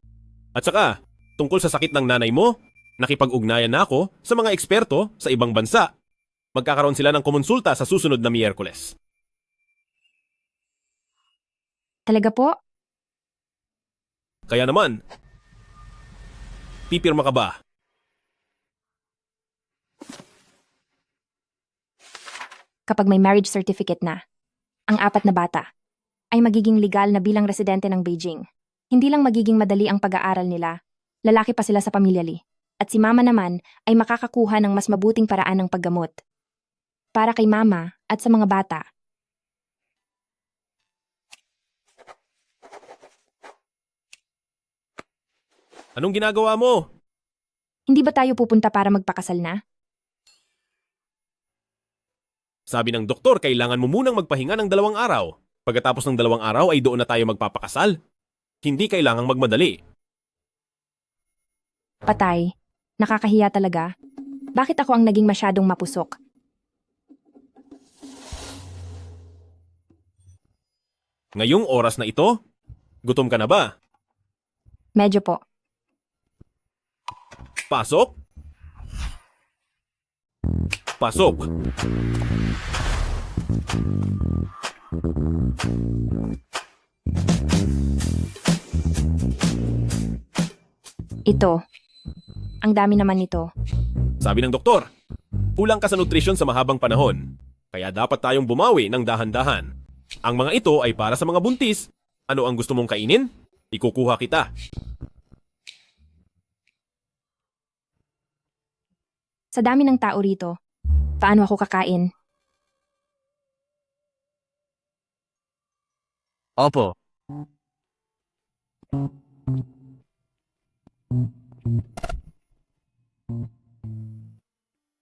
At saka, tungkol sa sakit ng nanay mo, nakipag-ugnayan na ako sa mga eksperto sa ibang bansa. Magkakaroon sila ng kumonsulta sa susunod na Miyerkules. Talaga po? Kaya naman, pipirma ka ba? Kapag may marriage certificate na, ang 4 na bata ay magiging legal na bilang residente ng Beijing. Hindi lang magiging madali ang pag-aaral nila, lalaki pa sila sa pamilya Lee. At si Mama naman ay makakakuha ng mas mabuting paraan ng paggamot. Para kay Mama at sa mga bata. Anong ginagawa mo? Hindi ba tayo pupunta para magpakasal na? Sabi ng doktor, kailangan mo munang magpahinga ng 2 araw. Pagkatapos ng 2 araw ay doon na tayo magpapakasal. Hindi kailangang magmadali. Patay. Nakakahiya talaga. Bakit ako ang naging masyadong mapusok? Ngayong oras na ito, gutom ka na ba? Medyo po. Pasok? Pasok. Ito. Ang dami naman nito. Sabi ng doktor, kulang ka sa nutrisyon sa mahabang panahon. Kaya dapat tayong bumawi ng dahan-dahan. Ang mga ito ay para sa mga buntis. Ano ang gusto mong kainin? Ikukuha kita. Sa dami ng tao rito, paano ako kakain? Opo.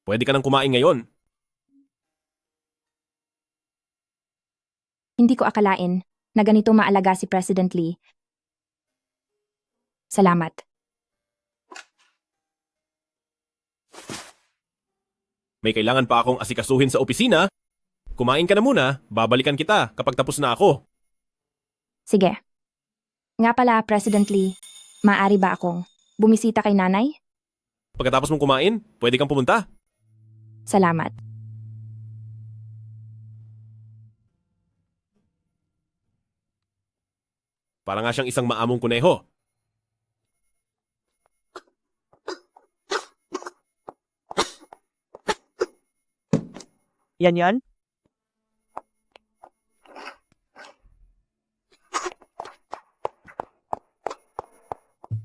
Pwede ka nang kumain ngayon. Hindi ko akalain na ganito maalaga si President Lee. Salamat. May kailangan pa akong asikasuhin sa opisina. Kumain ka na muna, babalikan kita kapag tapos na ako. Sige. Nga pala, President Lee, maaari ba akong bumisita kay nanay? Pagkatapos mong kumain, pwede kang pumunta. Salamat. Para nga siyang isang maamong kuneho. Yan.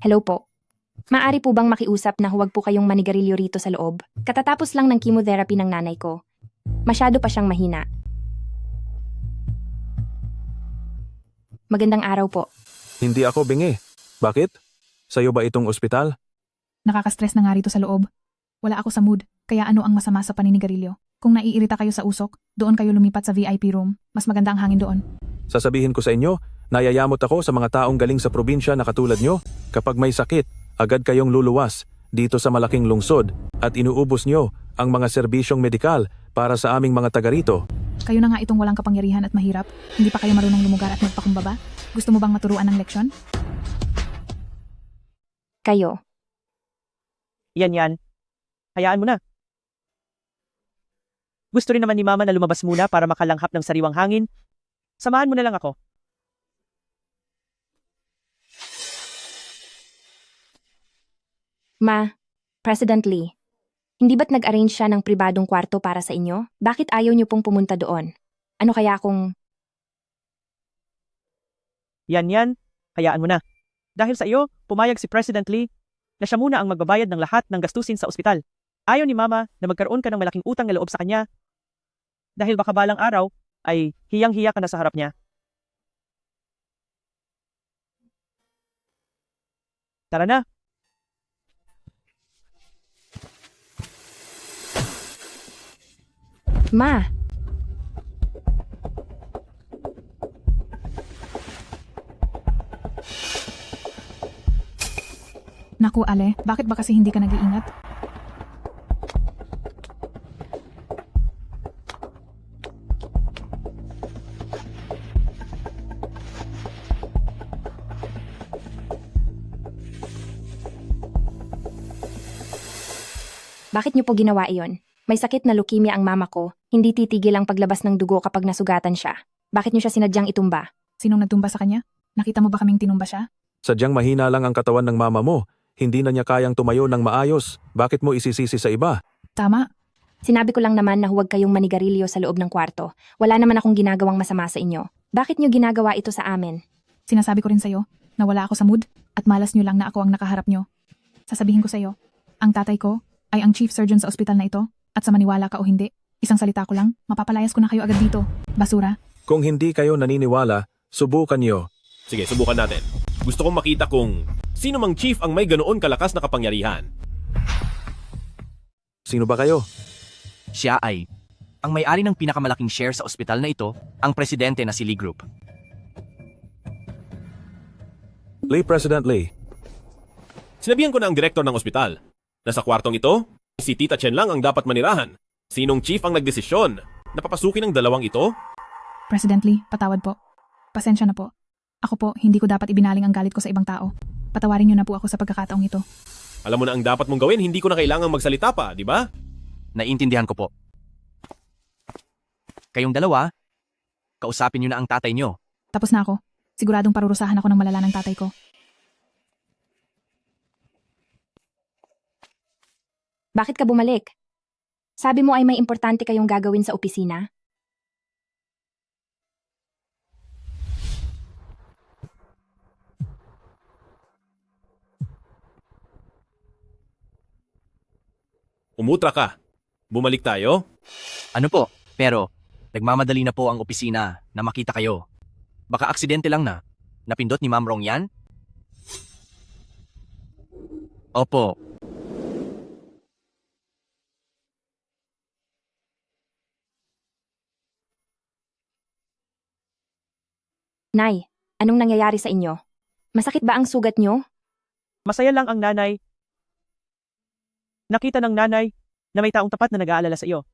Hello po. Maari po bang makiusap na huwag po kayong manigarilyo rito sa loob? Katatapos lang ng chemotherapy ng nanay ko. Masyado pa siyang mahina. Magandang araw po. Hindi ako bingi. Bakit? Sa'yo ba itong ospital? Nakaka-stress na nga rito sa loob. Wala ako sa mood, kaya ano ang masama sa paninigarilyo? Kung naiirita kayo sa usok, doon kayo lumipat sa VIP room. Mas maganda ang hangin doon. Sasabihin ko sa inyo, nayayamot ako sa mga taong galing sa probinsya na katulad nyo. Kapag may sakit, agad kayong luluwas dito sa malaking lungsod at inuubos nyo ang mga serbisyong medikal para sa aming mga taga rito. Kayo na nga itong walang kapangyarihan at mahirap. Hindi pa kayo marunong lumugar at magpakumbaba? Gusto mo bang maturuan ng leksyon? Kayo. Yan. Hayaan mo na. Gusto rin naman ni Mama na lumabas muna para makalanghap ng sariwang hangin. Samahan mo na lang ako. Ma, President Lee, hindi ba't nag-arrange siya ng pribadong kwarto para sa inyo? Bakit ayaw niyo pong pumunta doon? Ano kaya kung... Yan. Hayaan mo na. Dahil sa iyo, pumayag si President Lee na siya muna ang magbabayad ng lahat ng gastusin sa ospital. Ayaw ni Mama na magkaroon ka ng malaking utang na loob sa kanya dahil baka balang araw ay hiyang-hiya ka na sa harap niya. Tara na. Ma, Naku, Ale, bakit ba kasi hindi ka nag-iingat? bakit niyo po ginawa iyon? May sakit na leukemia ang mama ko, hindi titigil ang paglabas ng dugo kapag nasugatan siya. Bakit niyo siya sinadyang itumba? Sinong nagtumba sa kanya? Nakita mo ba kaming tinumba siya? Sadyang mahina lang ang katawan ng mama mo. Hindi na niya kayang tumayo ng maayos. Bakit mo isisisi sa iba? Tama. Sinabi ko lang naman na huwag kayong manigarilyo sa loob ng kwarto. Wala naman akong ginagawang masama sa inyo. Bakit niyo ginagawa ito sa amin? Sinasabi ko rin sa'yo na wala ako sa mood at malas nyo lang na ako ang nakaharap nyo. Sasabihin ko sa'yo, ang tatay ko ay ang chief surgeon sa ospital na ito at sa maniwala ka o hindi, isang salita ko lang, mapapalayas ko na kayo agad dito. Basura. Kung hindi kayo naniniwala, subukan niyo. Sige, subukan natin. Gusto kong makita kung sino mang chief ang may ganoon kalakas na kapangyarihan. Sino ba kayo? Siya ay ang may-ari ng pinakamalaking share sa ospital na ito, ang presidente na si Lee Group. President Lee. Sinabihan ko na ang direktor ng ospital. Nasa kwartong ito, si Tita Chen lang ang dapat manirahan. Sinong chief ang nagdesisyon? Napapasukin ng dalawang ito? President Lee, patawad po. Pasensya na po. Ako po, hindi ko dapat ibinaling ang galit ko sa ibang tao. Patawarin niyo na po ako sa pagkakataong ito. Alam mo na ang dapat mong gawin, hindi ko na kailangang magsalita pa, di ba? Naiintindihan ko po. Kayong dalawa, kausapin niyo na ang tatay niyo. Tapos na ako. Siguradong parurusahan ako ng malala ng tatay ko. Bakit ka bumalik? Sabi mo ay may importante kayong gagawin sa opisina? Umutra ka. Bumalik tayo? Ano po? Pero, nagmamadali na po ang opisina na makita kayo. Baka aksidente lang na. Napindot ni Ma'am Rong yan? Opo. Nay, anong nangyayari sa inyo? Masakit ba ang sugat nyo? Masaya lang ang nanay. Nakita ng nanay na may taong tapat na nag-aalala sa iyo.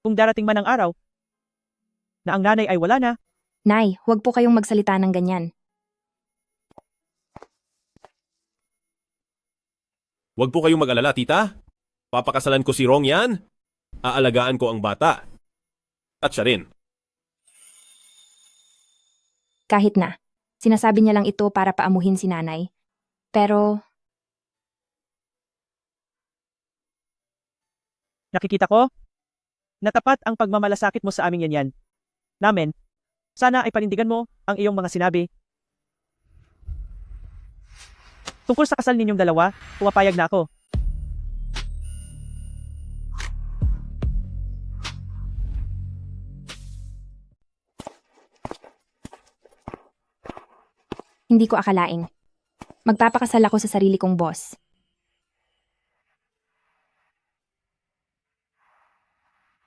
Kung darating man ang araw na ang nanay ay wala na, Nay, huwag po kayong magsalita ng ganyan. Huwag po kayong mag-alala, tita. Papakasalan ko si Rong yan. Aalagaan ko ang bata. At siya rin. Kahit na. Sinasabi niya lang ito para paamuhin si nanay. Pero, nakikita ko Natapat ang pagmamalasakit mo sa aming yanyan. Namin, sana ay panindigan mo ang iyong mga sinabi. Tungkol sa kasal ninyong dalawa, pumapayag na ako. Hindi ko akalaing. Magpapakasal ako sa sarili kong boss.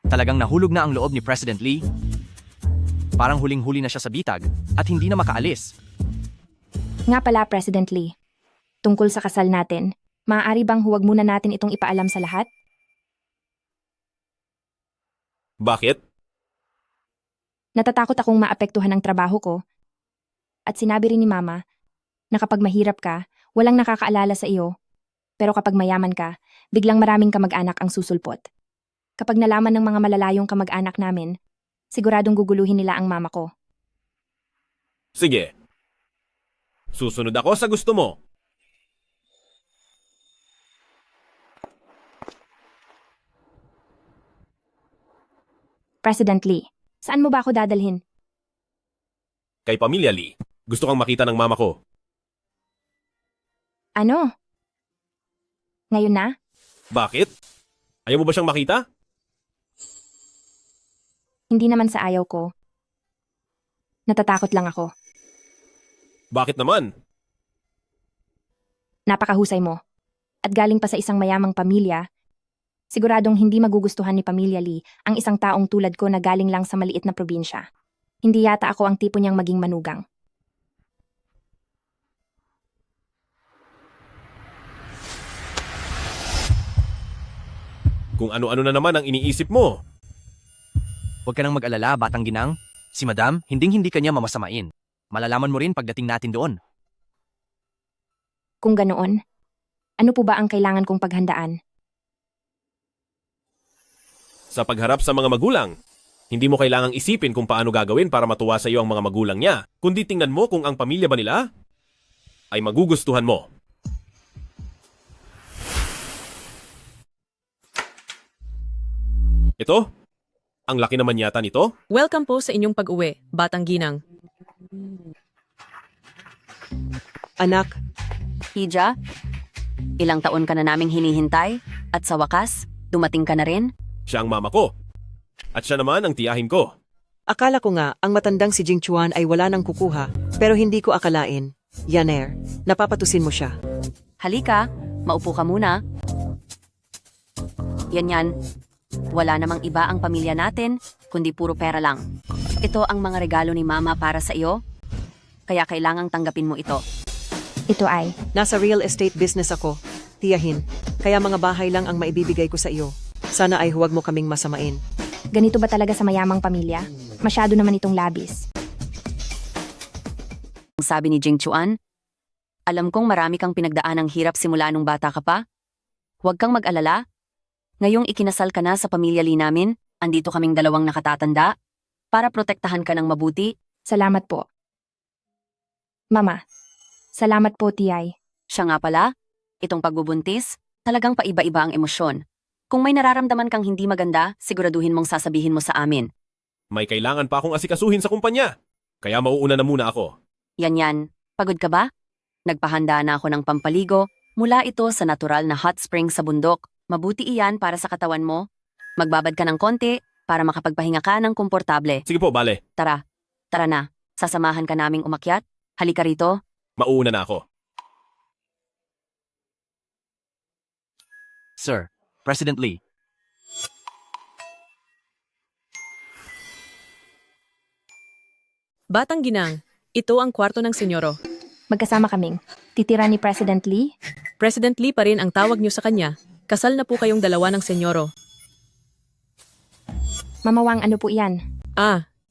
Talagang nahulog na ang loob ni President Lee. Parang huling-huli na siya sa bitag at hindi na makaalis. Nga pala, President Lee. Tungkol sa kasal natin, maaari bang huwag muna natin itong ipaalam sa lahat? Bakit? Natatakot akong maapektuhan ang trabaho ko. At sinabi rin ni Mama na kapag mahirap ka, walang nakakaalala sa iyo. Pero kapag mayaman ka, biglang maraming kamag-anak ang susulpot. Kapag nalaman ng mga malalayong kamag-anak namin, siguradong guguluhin nila ang mama ko. Sige. Susunod ako sa gusto mo. President Lee, saan mo ba ako dadalhin? Kay Pamilya Lee, gusto kang makita ng mama ko. Ano? Ngayon na? Bakit? Ayaw mo ba siyang makita? Hindi naman sa ayaw ko. Natatakot lang ako. Bakit naman? Napakahusay mo. At galing pa sa isang mayamang pamilya, siguradong hindi magugustuhan ni Pamilya Lee ang isang taong tulad ko na galing lang sa maliit na probinsya. Hindi yata ako ang tipo niyang maging manugang. Kung ano-ano na naman ang iniisip mo. Huwag ka nang mag-alala, Batang Ginang. Si Madam, hinding-hindi kanya mamasamain. Malalaman mo rin pagdating natin doon. Kung ganoon, ano po ba ang kailangan kong paghandaan? Sa pagharap sa mga magulang, hindi mo kailangang isipin kung paano gagawin para matuwa sa iyo ang mga magulang niya, kundi tingnan mo kung ang pamilya ba nila ay magugustuhan mo. Ito? Ang laki naman yata nito? Welcome po sa inyong pag-uwi, Batang Ginang. Anak. Hija, ilang taon ka na naming hinihintay at sa wakas, dumating ka na rin? Siya ang mama ko. At siya naman ang tiyahin ko. Akala ko nga ang matandang si Jing Chuan ay wala nang kukuha, pero hindi ko akalain. Yaner, napapatusin mo siya. Halika, maupo ka muna. Yan. Wala namang iba ang pamilya natin, kundi puro pera lang. Ito ang mga regalo ni Mama para sa iyo, kaya kailangang tanggapin mo ito. Ito ay? Nasa real estate business ako, tiyahin. Kaya mga bahay lang ang maibibigay ko sa iyo. Sana ay huwag mo kaming masamain. Ganito ba talaga sa mayamang pamilya? Masyado naman itong labis. Sabi ni Jing Chuan, alam kong marami kang pinagdaanang hirap simula nung bata ka pa. Huwag kang mag-alala. Ngayong ikinasal ka na sa pamilya Lee namin, andito kaming dalawang nakatatanda para protektahan ka ng mabuti. Salamat po. Mama, salamat po, Tiyay. Siya nga pala, itong pagbubuntis, talagang paiba-iba ang emosyon. Kung may nararamdaman kang hindi maganda, siguraduhin mong sasabihin mo sa amin. May kailangan pa akong asikasuhin sa kumpanya, kaya mauuna na muna ako. Yan. Pagod ka ba? Nagpahanda na ako ng pampaligo mula ito sa natural na hot spring sa bundok. Mabuti iyan para sa katawan mo. Magbabad ka ng konti para makapagpahinga ka ng komportable. Sige po, bale. Tara na. Sasamahan ka naming umakyat. Halika rito. Mauuna na ako. Sir, President Lee. Batang Ginang, ito ang kwarto ng senyoro. Magkasama kaming. Titira ni President Lee? President Lee pa rin ang tawag niyo sa kanya. Kasal na po kayong dalawa ng senyoro. Mamawang ano po iyan?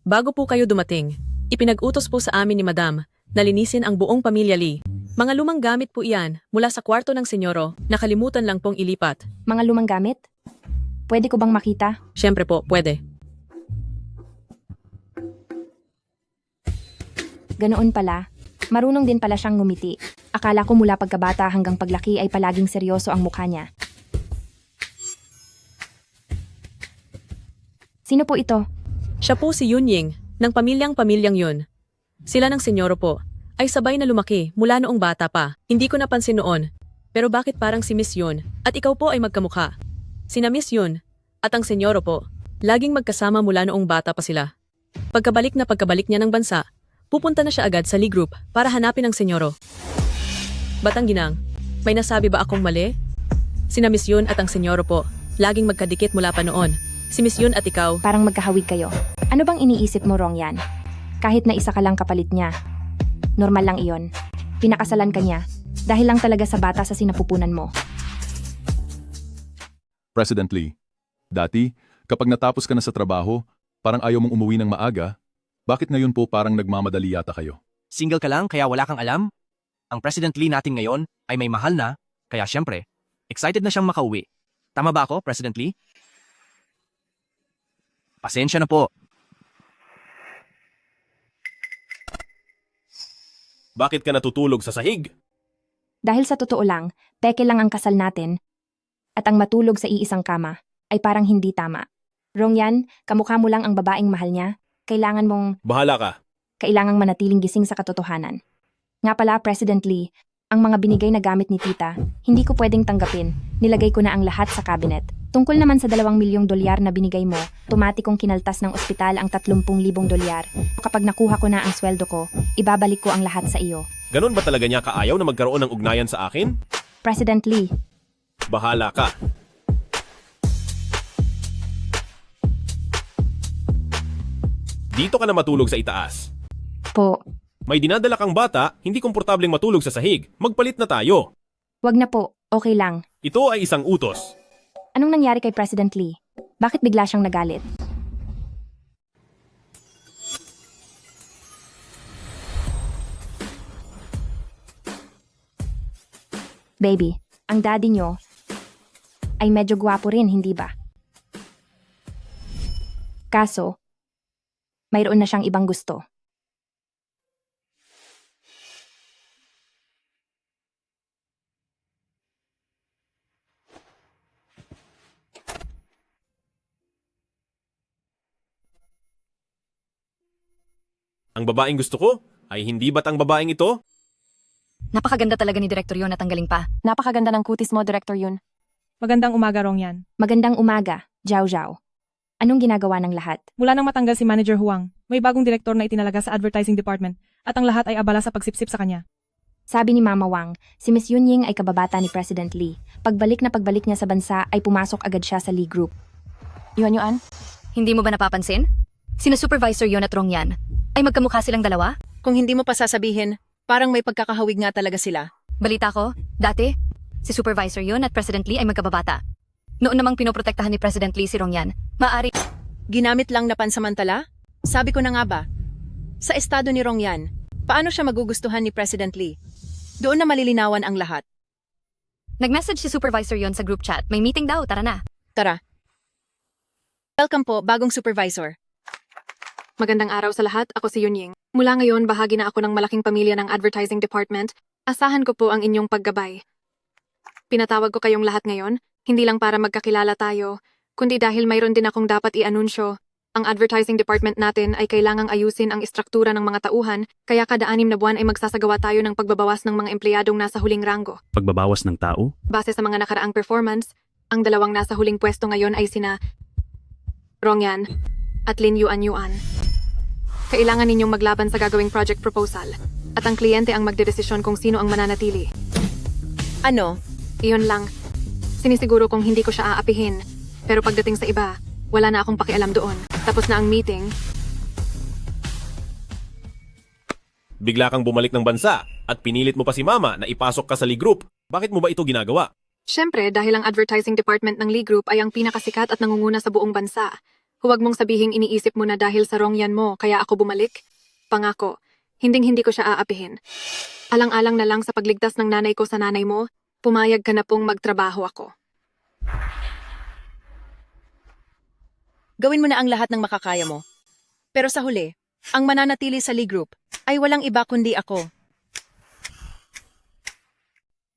Bago po kayo dumating, ipinag-utos po sa amin ni Madam na linisin ang buong pamilya Lee. Mga lumang gamit po iyan mula sa kwarto ng senyoro, nakalimutan lang pong ilipat. Mga lumang gamit? Pwede ko bang makita? Siyempre po, pwede. Ganoon pala. Marunong din pala siyang ngumiti. Akala ko mula pagkabata hanggang paglaki ay palaging seryoso ang mukha niya. Sino po ito? Siya po si Yunying, ng pamilyang yun. Sila ng senyoro po, ay sabay na lumaki mula noong bata pa. Hindi ko napansin noon. Pero bakit parang si Miss Yun at ikaw po ay magkamukha? Sina Miss Yun at ang senyoro po, laging magkasama mula noong bata pa sila. Pagkabalik niya ng bansa, pupunta na siya agad sa Lee Group para hanapin ang senyoro. Batang ginang, may nasabi ba akong mali? Sina Miss Yun at ang senyoro po, laging magkadikit mula pa noon. Si Miss Yun at ikaw, Parang magkahawig kayo. Ano bang iniisip mo, Rongyan? Kahit na isa ka lang kapalit niya. Normal lang iyon. Pinakasalan ka niya. Dahil lang talaga sa bata sa sinapupunan mo. President Lee, dati, kapag natapos ka na sa trabaho, parang ayaw mong umuwi ng maaga, bakit ngayon po parang nagmamadali yata kayo? Single ka lang kaya wala kang alam? Ang President Lee natin ngayon ay may mahal na, kaya syempre, excited na siyang makauwi. Tama ba ako, President Lee? Pasensya na po. Bakit ka natutulog sa sahig? Dahil sa totoo lang, peke lang ang kasal natin. At ang matulog sa iisang kama ay parang hindi tama. Rongyan, kamukha mo lang ang babaeng mahal niya. Kailangan mong Bahala ka. kailangang manatiling gising sa katotohanan. Nga pala, President Lee, ang mga binigay na gamit ni tita, hindi ko pwedeng tanggapin. Nilagay ko na ang lahat sa cabinet. Tungkol naman sa 2 milyong dolyar na binigay mo, tumatikong kinaltas ng ospital ang 30,000 dolyar. Kapag nakuha ko na ang sweldo ko, ibabalik ko ang lahat sa iyo. Ganon ba talaga niya kaayaw na magkaroon ng ugnayan sa akin? President Lee, Bahala ka. Dito ka na matulog sa itaas. po, May dinadala kang bata, hindi komportableng matulog sa sahig. Magpalit na tayo. wag na po, okay lang. Ito ay isang utos. Anong nangyari kay President Lee? Bakit bigla siyang nagalit? Baby, ang daddy nyo ay medyo gwapo rin, hindi ba? Kaso, mayroon na siyang ibang gusto. Ang babaeng gusto ko ay hindi ba't ang babaeng ito? Napakaganda talaga ni Director Yun at ang galing pa. Napakaganda ng kutis mo, Director Yun. Magandang umaga, Rongyan. Magandang umaga, Zhao Zhao. Anong ginagawa ng lahat? Mula nang matanggal si Manager Huang, may bagong direktor na itinalaga sa advertising department at ang lahat ay abala sa pagsipsip sa kanya. Sabi ni Mama Wang, si Miss Yunying ay kababata ni President Lee. Pagbalik niya sa bansa ay pumasok agad siya sa Lee Group. Yuan? Hindi mo ba napapansin? Sina Supervisor Yun at Rongyan ay magkamukha silang dalawa? Kung hindi mo pa sasabihin, parang may pagkakahawig nga talaga sila. Balita ko, dati, si Supervisor Yun at President Lee ay magkababata. Noon namang pinoprotektahan ni President Lee si Rongyan, maaari... Ginamit lang na pansamantala? Sabi ko na nga ba? Sa estado ni Rongyan, paano siya magugustuhan ni President Lee? Doon na malilinawan ang lahat. Nag-message si Supervisor Yun sa group chat. May meeting daw, tara na. Tara. Welcome po, bagong supervisor. Magandang araw sa lahat, ako si Yunying. Mula ngayon, bahagi na ako ng malaking pamilya ng advertising department. Asahan ko po ang inyong paggabay. Pinatawag ko kayong lahat ngayon, hindi lang para magkakilala tayo, kundi dahil mayroon din akong dapat i-anunsyo. Ang advertising department natin ay kailangang ayusin ang istruktura ng mga tauhan, kaya kada 6 na buwan ay magsasagawa tayo ng pagbabawas ng mga empleyadong nasa huling ranggo. Pagbabawas ng tao? Base sa mga nakaraang performance, ang 2 nasa huling pwesto ngayon ay sina Rongyan at Lin Yuan. Kailangan ninyong maglaban sa gagawing project proposal, at ang kliyente ang magdedesisyon kung sino ang mananatili. Ano? Iyon lang. Sinisiguro kong hindi ko siya aapihin, pero pagdating sa iba, wala na akong pakialam doon. Tapos na ang meeting. Bigla kang bumalik ng bansa at pinilit mo pa si Mama na ipasok ka sa Lee Group. Bakit mo ba ito ginagawa? Siyempre, dahil ang advertising department ng Lee Group ay ang pinakasikat at nangunguna sa buong bansa. Huwag mong sabihing iniisip mo na dahil sa Rongyan mo kaya ako bumalik. Pangako, hinding-hindi ko siya aapihin. Alang-alang na lang sa pagligtas ng nanay ko sa nanay mo, pumayag ka na pong magtrabaho ako. Gawin mo na ang lahat ng makakaya mo. Pero sa huli, ang mananatili sa Lee Group ay walang iba kundi ako.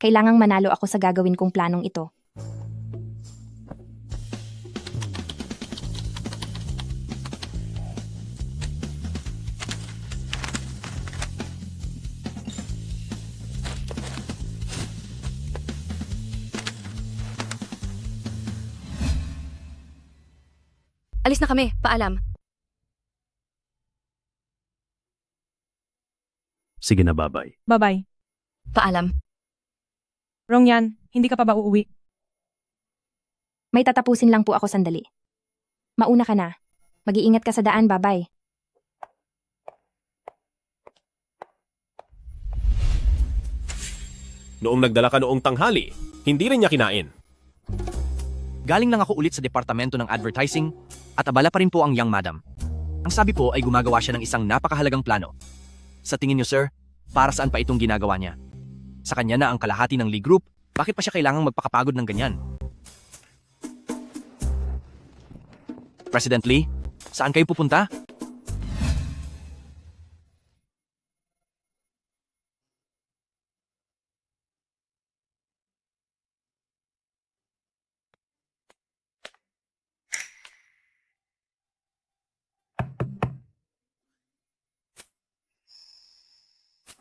Kailangang manalo ako sa gagawin kong planong ito. Alis na kami, paalam. Sige na, babay. Bye-bye. Paalam. Rongyan, hindi ka pa ba uuwi? May tatapusin lang po ako sandali. Mauna ka na. Mag-iingat ka sa daan, babay. Noong nagdala ka noong tanghali, hindi rin niya kinain. Galing lang ako ulit sa departamento ng advertising at abala pa rin po ang young madam. Ang sabi po ay gumagawa siya ng isang napakahalagang plano. Sa tingin niyo, sir, para saan pa itong ginagawa niya? Sa kanya na ang kalahati ng Lee Group, bakit pa siya kailangang magpakapagod ng ganyan? President Lee, saan kayo pupunta?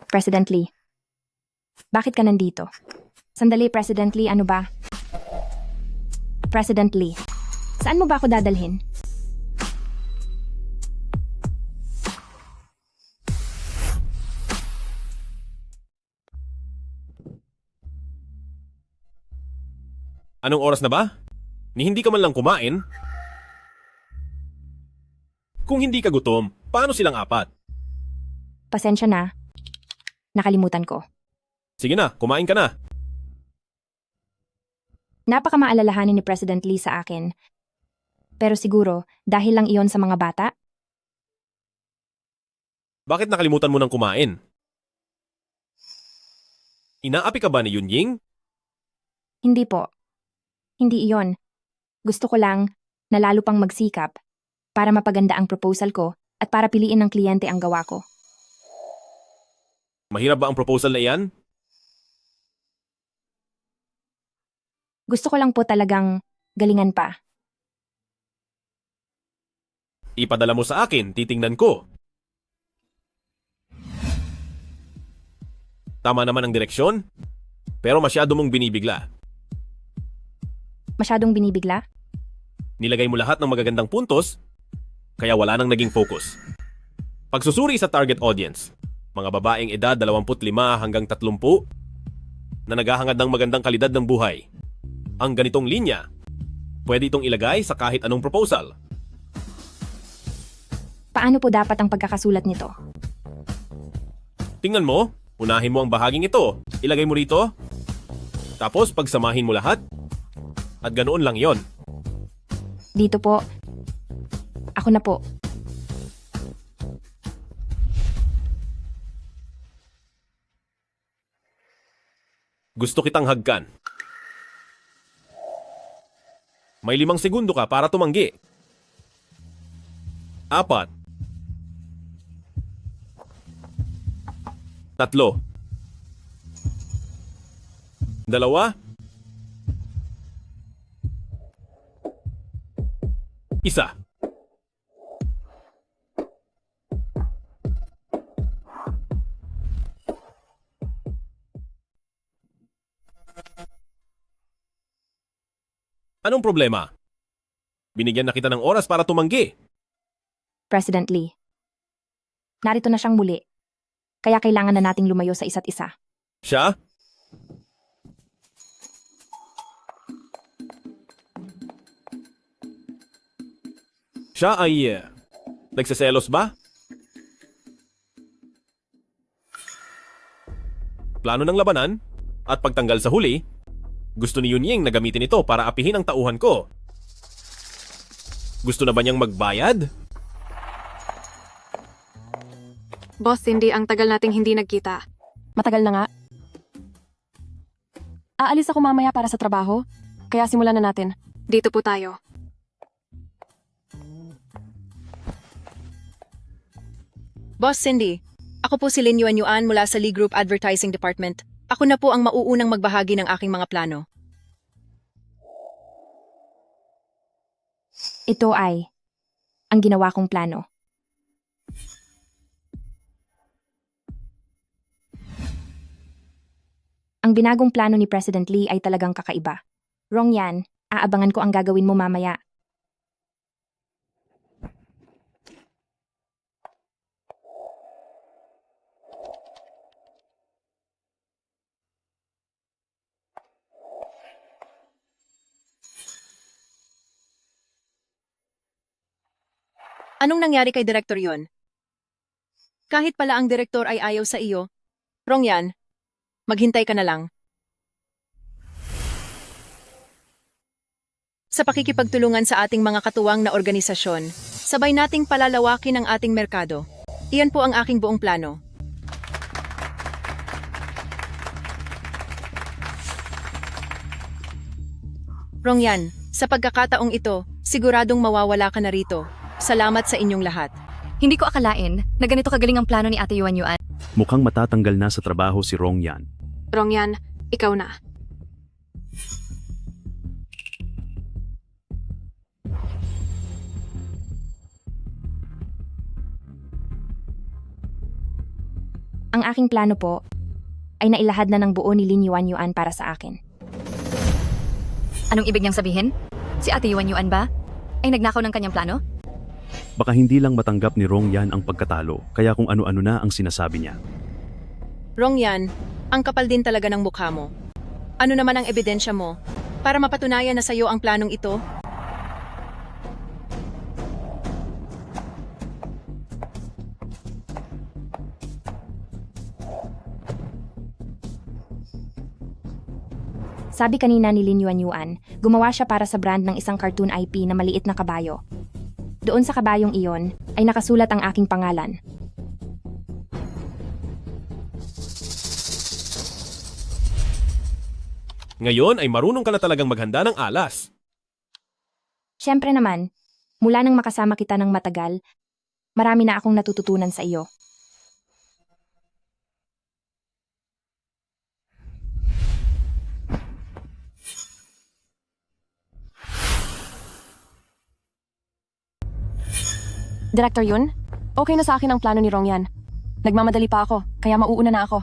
President Lee. Bakit ka nandito? Sandali, President Lee, ano ba? President Lee, saan mo ba ako dadalhin? Anong oras na ba? Ni hindi ka man lang kumain? Kung hindi ka gutom, paano silang apat? Pasensya na. Nakalimutan ko. Sige na, kumain ka na. Napakamaalalahanin ni President Lee sa akin. Pero siguro, dahil lang iyon sa mga bata? Bakit nakalimutan mo ng kumain? Inaapi ka ba ni Yunying? Hindi po. Hindi iyon. Gusto ko lang na lalo pang magsikap para mapaganda ang proposal ko at para piliin ng kliyente ang gawa ko. Mahirap ba ang proposal na iyan? Gusto ko lang po talagang galingan pa. Ipadala mo sa akin, titingnan ko. Tama naman ang direksyon, pero masyado mong binibigla. Masyadong binibigla? Nilagay mo lahat ng magagandang puntos, kaya wala nang naging focus. Pagsusuri sa target audience, mga babaeng edad 25 hanggang 30 na naghahangad ng magandang kalidad ng buhay. Ang ganitong linya, pwede itong ilagay sa kahit anong proposal. Paano po dapat ang pagkakasulat nito? Tingnan mo, unahin mo ang bahaging ito, ilagay mo rito, tapos pagsamahin mo lahat, at ganoon lang yon. Dito po. Ako na po. Gusto kitang hagkan. May 5 segundo ka para tumanggi. 4. 3. 2. 1. Anong problema? Binigyan na kita ng oras para tumanggi. President Lee. Narito na siyang muli. Kaya kailangan na nating lumayo sa isa't isa. Siya? Siya ay nagseselos ba? Plano ng labanan at pagtanggal sa huli, gusto ni Yunying na gamitin ito para apihin ang tauhan ko. Gusto na ba niyang magbayad? Boss Cindy, ang tagal nating hindi nagkita. Matagal na nga. Aalis ako mamaya para sa trabaho, kaya simulan na natin. Dito po tayo. Boss Cindy, ako po si Lin Yuan mula sa Lee Group Advertising Department. Ako na po ang mauunang magbahagi ng aking mga plano. Ito ay ang ginawa kong plano. Ang binagong plano ni President Lee ay talagang kakaiba. Wrong yan, aabangan ko ang gagawin mo mamaya. Anong nangyari kay Direktor yon? Kahit pala ang direktor ay ayaw sa iyo, Rongyan, maghintay ka na lang. Sa pakikipagtulungan sa ating mga katuwang na organisasyon, sabay nating palalawakin ang ating merkado. Iyan po ang aking buong plano. Rongyan, sa pagkakataong ito, siguradong mawawala ka na rito. Salamat sa inyong lahat. Hindi ko akalain na ganito kagaling ang plano ni Ate Yuan Yuan. Mukhang matatanggal na sa trabaho si Rongyan. Rongyan, ikaw na. Ang aking plano po ay nailahad na ng buo ni Lin Yuan Yuan para sa akin. Anong ibig niyang sabihin? Si Ate Yuan Yuan ba? Ay nagnakaw ng kanyang plano? Baka hindi lang matanggap ni Rongyan ang pagkatalo, kaya kung ano-ano na ang sinasabi niya. Rongyan, ang kapal din talaga ng mukha mo. Ano naman ang ebidensya mo para mapatunayan na sa'yo ang planong ito? Sabi kanina ni Lin Yuan Yuan, gumawa siya para sa brand ng isang cartoon IP na maliit na kabayo. Doon sa kabayong iyon ay nakasulat ang aking pangalan. Ngayon ay marunong ka na talagang maghanda ng alas. Siyempre naman, mula nang makasama kita ng matagal, marami na akong natututunan sa iyo. Director Yun, okay na sa akin ang plano ni Rongyan. Nagmamadali pa ako, kaya mauuna na ako.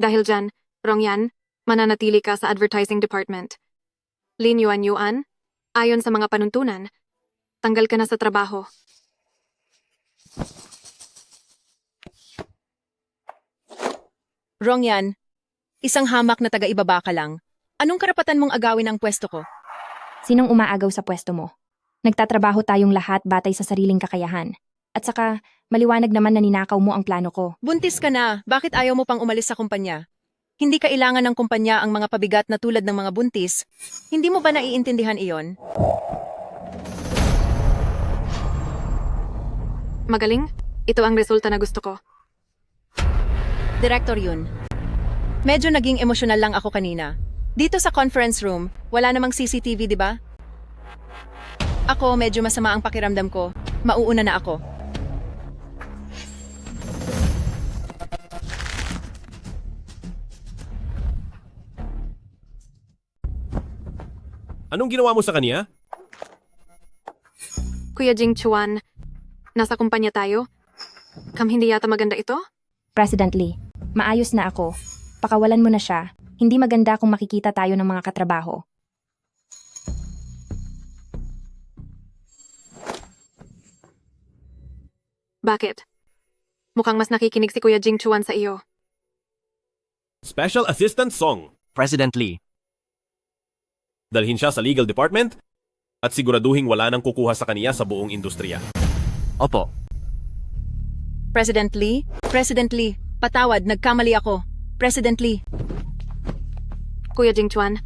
Dahil dyan, Rongyan, mananatili ka sa advertising department. Lin Yuan Yuan, ayon sa mga panuntunan, tanggal ka na sa trabaho. Rongyan, isang hamak na taga-ibaba ka lang. Anong karapatan mong agawin ang pwesto ko? Sinong umaagaw sa pwesto mo? Nagtatrabaho tayong lahat batay sa sariling kakayahan. At saka, maliwanag naman na ninakaw mo ang plano ko. Buntis ka na, bakit ayaw mo pang umalis sa kumpanya? Hindi kailangan ng kumpanya ang mga pabigat na tulad ng mga buntis. Hindi mo ba naiintindihan iyon? Magaling? Ito ang resulta na gusto ko. Director Yun, medyo naging emosyonal lang ako kanina. Dito sa conference room, wala namang CCTV, di ba? Ako, medyo masama ang pakiramdam ko. Mauuna na ako. Anong ginawa mo sa kanya? Kuya Jing Chuan, nasa kumpanya tayo? Hindi yata maganda ito? President Lee, maayos na ako. Pakawalan mo na siya. Hindi maganda kung makikita tayo ng mga katrabaho. Bakit? Mukhang mas nakikinig si Kuya Jing Chuan sa iyo. Special Assistant Song. President Lee, Dalhin siya sa legal department at siguraduhing wala nang kukuha sa kaniya sa buong industriya. Opo. President Lee, patawad, nagkamali ako. President Lee. Kuya Jing Chuan,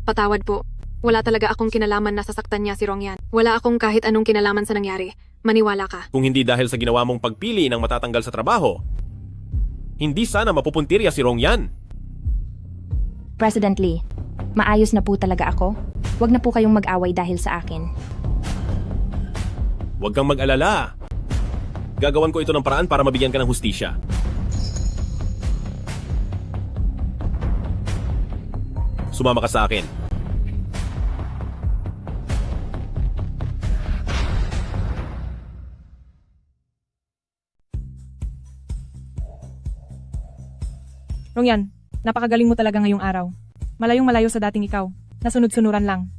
patawad po. Wala talaga akong kinalaman na sasaktan niya si Rongyan. Wala akong kahit anong kinalaman sa nangyari. Maniwala ka. Kung hindi dahil sa ginawa mong pagpili ng matatanggal sa trabaho, hindi sana mapupuntirya si Rongyan. President Lee, maayos na po talaga ako. Huwag na po kayong mag-away dahil sa akin. Huwag kang mag-alala. Gagawan ko ito ng paraan para mabigyan ka ng hustisya. Sumama ka sa akin. Rongyan, napakagaling mo talaga ngayong araw. Malayong malayo sa dating ikaw. Nasunod-sunuran lang.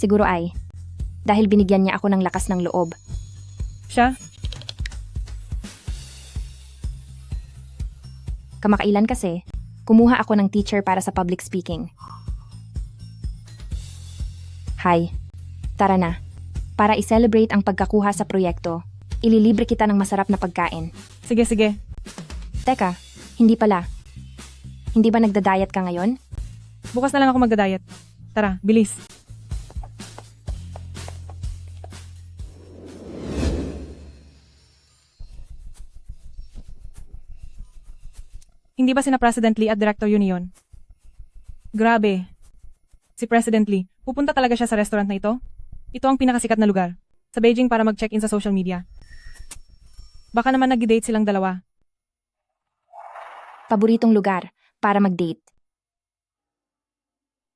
Siguro ay, dahil binigyan niya ako ng lakas ng loob. Siya? Kamakailan kasi, Kumuha ako ng teacher para sa public speaking. Hi, tara na. Para i-celebrate ang pagkakuha sa proyekto, ililibre kita ng masarap na pagkain. Sige, sige. Teka, hindi pala. Hindi ba nagda-diet ka ngayon? Bukas na lang ako magda-diet. Tara, bilis. Hindi ba sina President Lee at Director Union? Grabe. Si President Lee, pupunta talaga siya sa restaurant na ito? Ito ang pinakasikat na lugar sa Beijing para mag-check-in sa social media. Baka naman nag-date silang dalawa. Paboritong lugar para mag-date.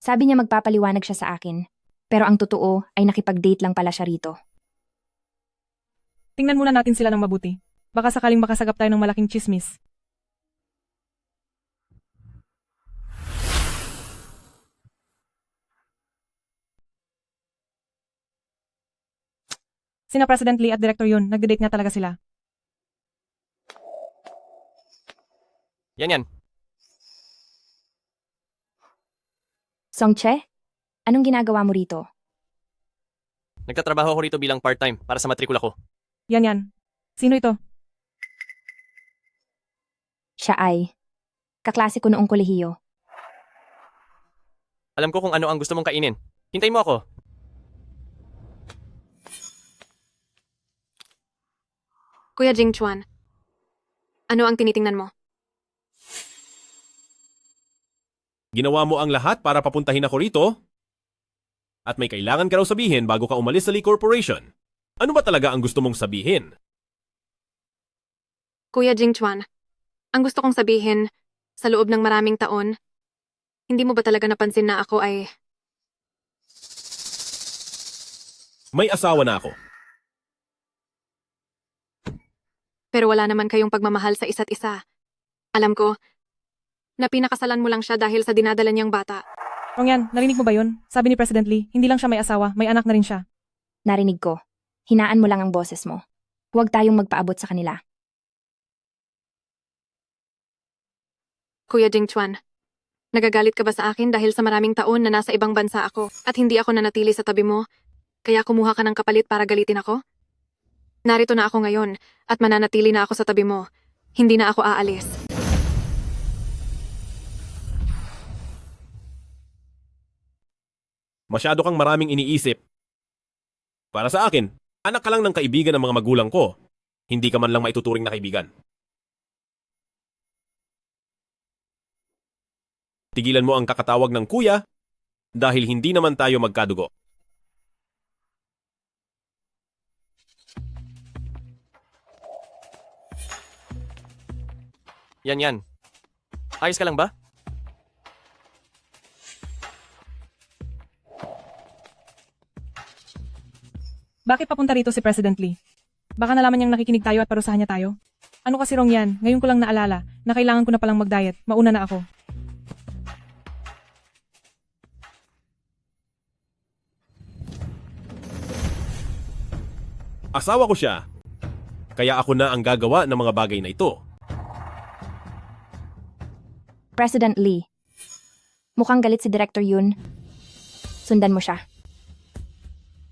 Sabi niya magpapaliwanag siya sa akin, pero ang totoo ay nakipag-date lang pala siya rito. Tingnan muna natin sila ng mabuti. Baka sakaling makasagap tayo ng malaking chismis. Sina President Lee at Director Yun, nagde-date nga talaga sila. Yan. Songche, anong ginagawa mo rito? Nagtatrabaho ako rito bilang part-time para sa matrikula ko. Yan. Sino ito? Siya ay kaklase ko noong kolehiyo. Alam ko kung ano ang gusto mong kainin. Hintayin mo ako. Kuya Jingchuan, ano ang tinitingnan mo? Ginawa mo ang lahat para papuntahin ako rito? At may kailangan ka raw sabihin bago ka umalis sa Lee Corporation. Ano ba talaga ang gusto mong sabihin? Kuya Jingchuan, ang gusto kong sabihin, sa loob ng maraming taon, hindi mo ba talaga napansin na ako ay... May asawa na ako. Pero wala naman kayong pagmamahal sa isa't isa. Alam ko, na pinakasalan mo lang siya dahil sa dinadala niyang bata. Rongyan, narinig mo ba yun? Sabi ni President Lee, hindi lang siya may asawa, may anak na rin siya. Narinig ko. Hinaan mo lang ang boses mo. Huwag tayong magpaabot sa kanila. Kuya Jingchuan, nagagalit ka ba sa akin dahil sa maraming taon na nasa ibang bansa ako at hindi ako nanatili sa tabi mo, kaya kumuha ka ng kapalit para galitin ako? Narito na ako ngayon at mananatili na ako sa tabi mo. Hindi na ako aalis. Masyado kang maraming iniisip. Para sa akin, anak ka lang ng kaibigan ng mga magulang ko. Hindi ka man lang maituturing na kaibigan. Tigilan mo ang kakatawag ng kuya dahil hindi naman tayo magkadugo. Yan. Ayos ka lang ba? Bakit papunta rito si President Lee? Baka nalaman niyang nakikinig tayo at parusahan niya tayo? Ano kasi Rongyan, ngayon ko lang naalala na kailangan ko na palang mag-diet, mauna na ako. Asawa ko siya. Kaya ako na ang gagawa ng mga bagay na ito. President Lee, mukhang galit si Director Yun. Sundan mo siya.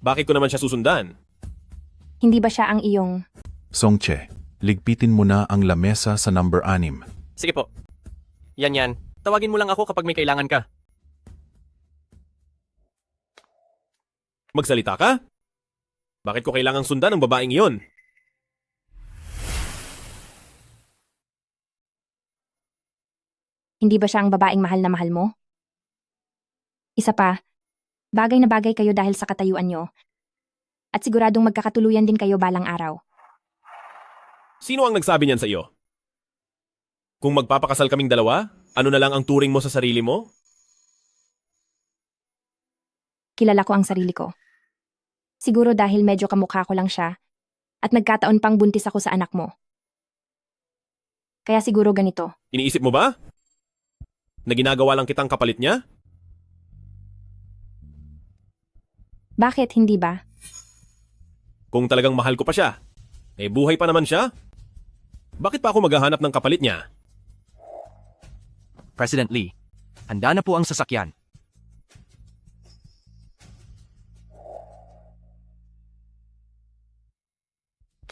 Bakit ko naman siya susundan? Hindi ba siya ang iyong... Songche, ligpitin mo na ang lamesa sa number 6. Sige po. Yan. Tawagin mo lang ako kapag may kailangan ka. Magsalita ka? Bakit ko kailangang sundan ang babaeng iyon? Hindi ba siya ang babaeng mahal na mahal mo? Isa pa, bagay na bagay kayo dahil sa katayuan nyo. At siguradong magkakatuluyan din kayo balang araw. Sino ang nagsabi niyan sa iyo? Kung magpapakasal kaming dalawa, ano na lang ang turing mo sa sarili mo? Kilala ko ang sarili ko. Siguro dahil medyo kamukha ko lang siya at nagkataon pang buntis ako sa anak mo. Kaya siguro ganito. Iniisip mo ba? Na ginagawa lang kitang kapalit niya? Bakit hindi ba? Kung talagang mahal ko pa siya, buhay pa naman siya. Bakit pa ako maghahanap ng kapalit niya? President Lee, handa na po ang sasakyan.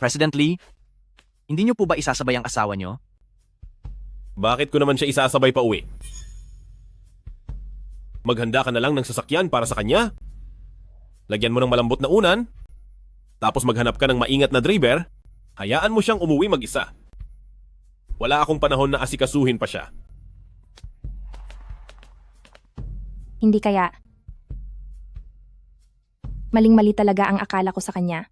President Lee, hindi niyo po ba isasabay ang asawa niyo? Bakit ko naman siya isasabay pa uwi? Maghanda ka na lang ng sasakyan para sa kanya. Lagyan mo ng malambot na unan, tapos maghanap ka ng maingat na driver, hayaan mo siyang umuwi mag-isa. Wala akong panahon na asikasuhin pa siya. Hindi kaya. Maling-mali talaga ang akala ko sa kanya.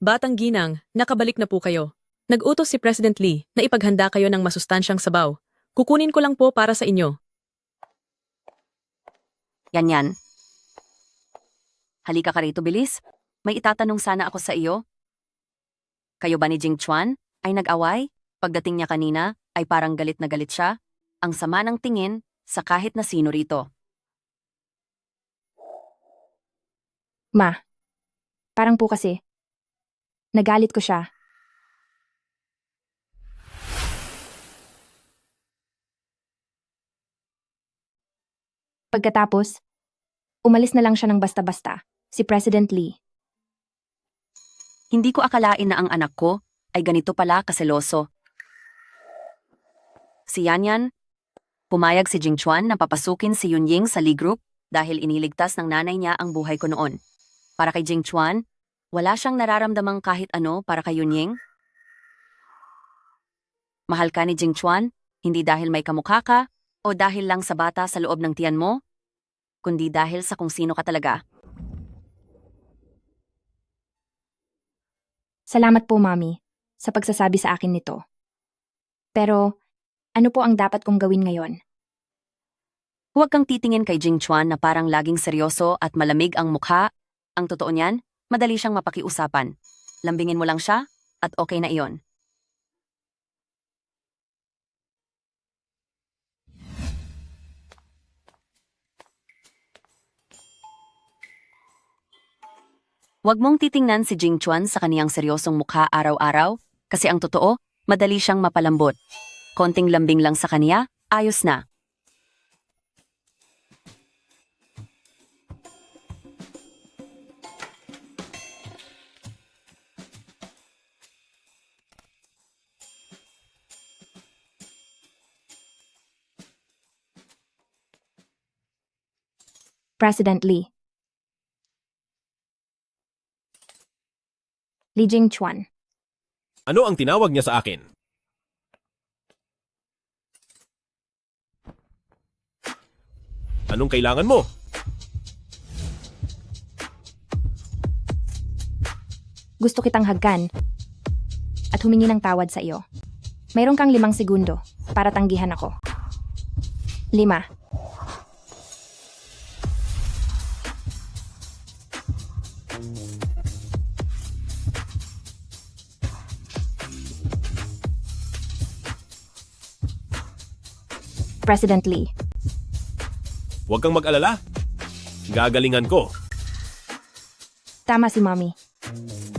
Batang Ginang, nakabalik na po kayo. Nag-utos si President Lee na ipaghanda kayo ng masustansyang sabaw. Kukunin ko lang po para sa inyo. Yan. Halika ka rito, bilis. May itatanong sana ako sa iyo. Kayo ba ni Jing Chuan ay nag-away? Pagdating niya kanina ay parang galit na galit siya. Ang sama ng tingin sa kahit na sino rito. Ma, parang po kasi. Nagalit ko siya. Pagkatapos, umalis na lang siya ng basta-basta, si President Lee. Hindi ko akalain na ang anak ko ay ganito pala kaseloso. Si Yanyan, pumayag si Jing Chuan na papasukin si Yunying sa Lee Group dahil iniligtas ng nanay niya ang buhay ko noon. Para kay Jing Chuan, wala siyang nararamdamang kahit ano para kay Yunying. Mahal ka ni Jing Chuan, hindi dahil may kamukha ka o dahil lang sa bata sa loob ng tiyan mo, kundi dahil sa kung sino ka talaga. Salamat po, Mami, sa pagsasabi sa akin nito. Pero, ano po ang dapat kong gawin ngayon? Huwag kang titingin kay Jing Chuan na parang laging seryoso at malamig ang mukha. Ang totoo niyan, madali siyang mapakiusapan. Lambingin mo lang siya at okay na iyon. Huwag mong titingnan si Jing Chuan sa kaniyang seryosong mukha araw-araw kasi ang totoo, madali siyang mapalambot. Konting lambing lang sa kaniya, ayos na. President Lee. Lee Jing Chuan. Ano ang tinawag niya sa akin? Anong kailangan mo? Gusto kitang hagkan at humingi ng tawad sa iyo. Mayroon kang 5 segundo para tanggihan ako. 5. President Lee. Huwag kang mag-alala. Gagalingan ko. Tama si Mommy.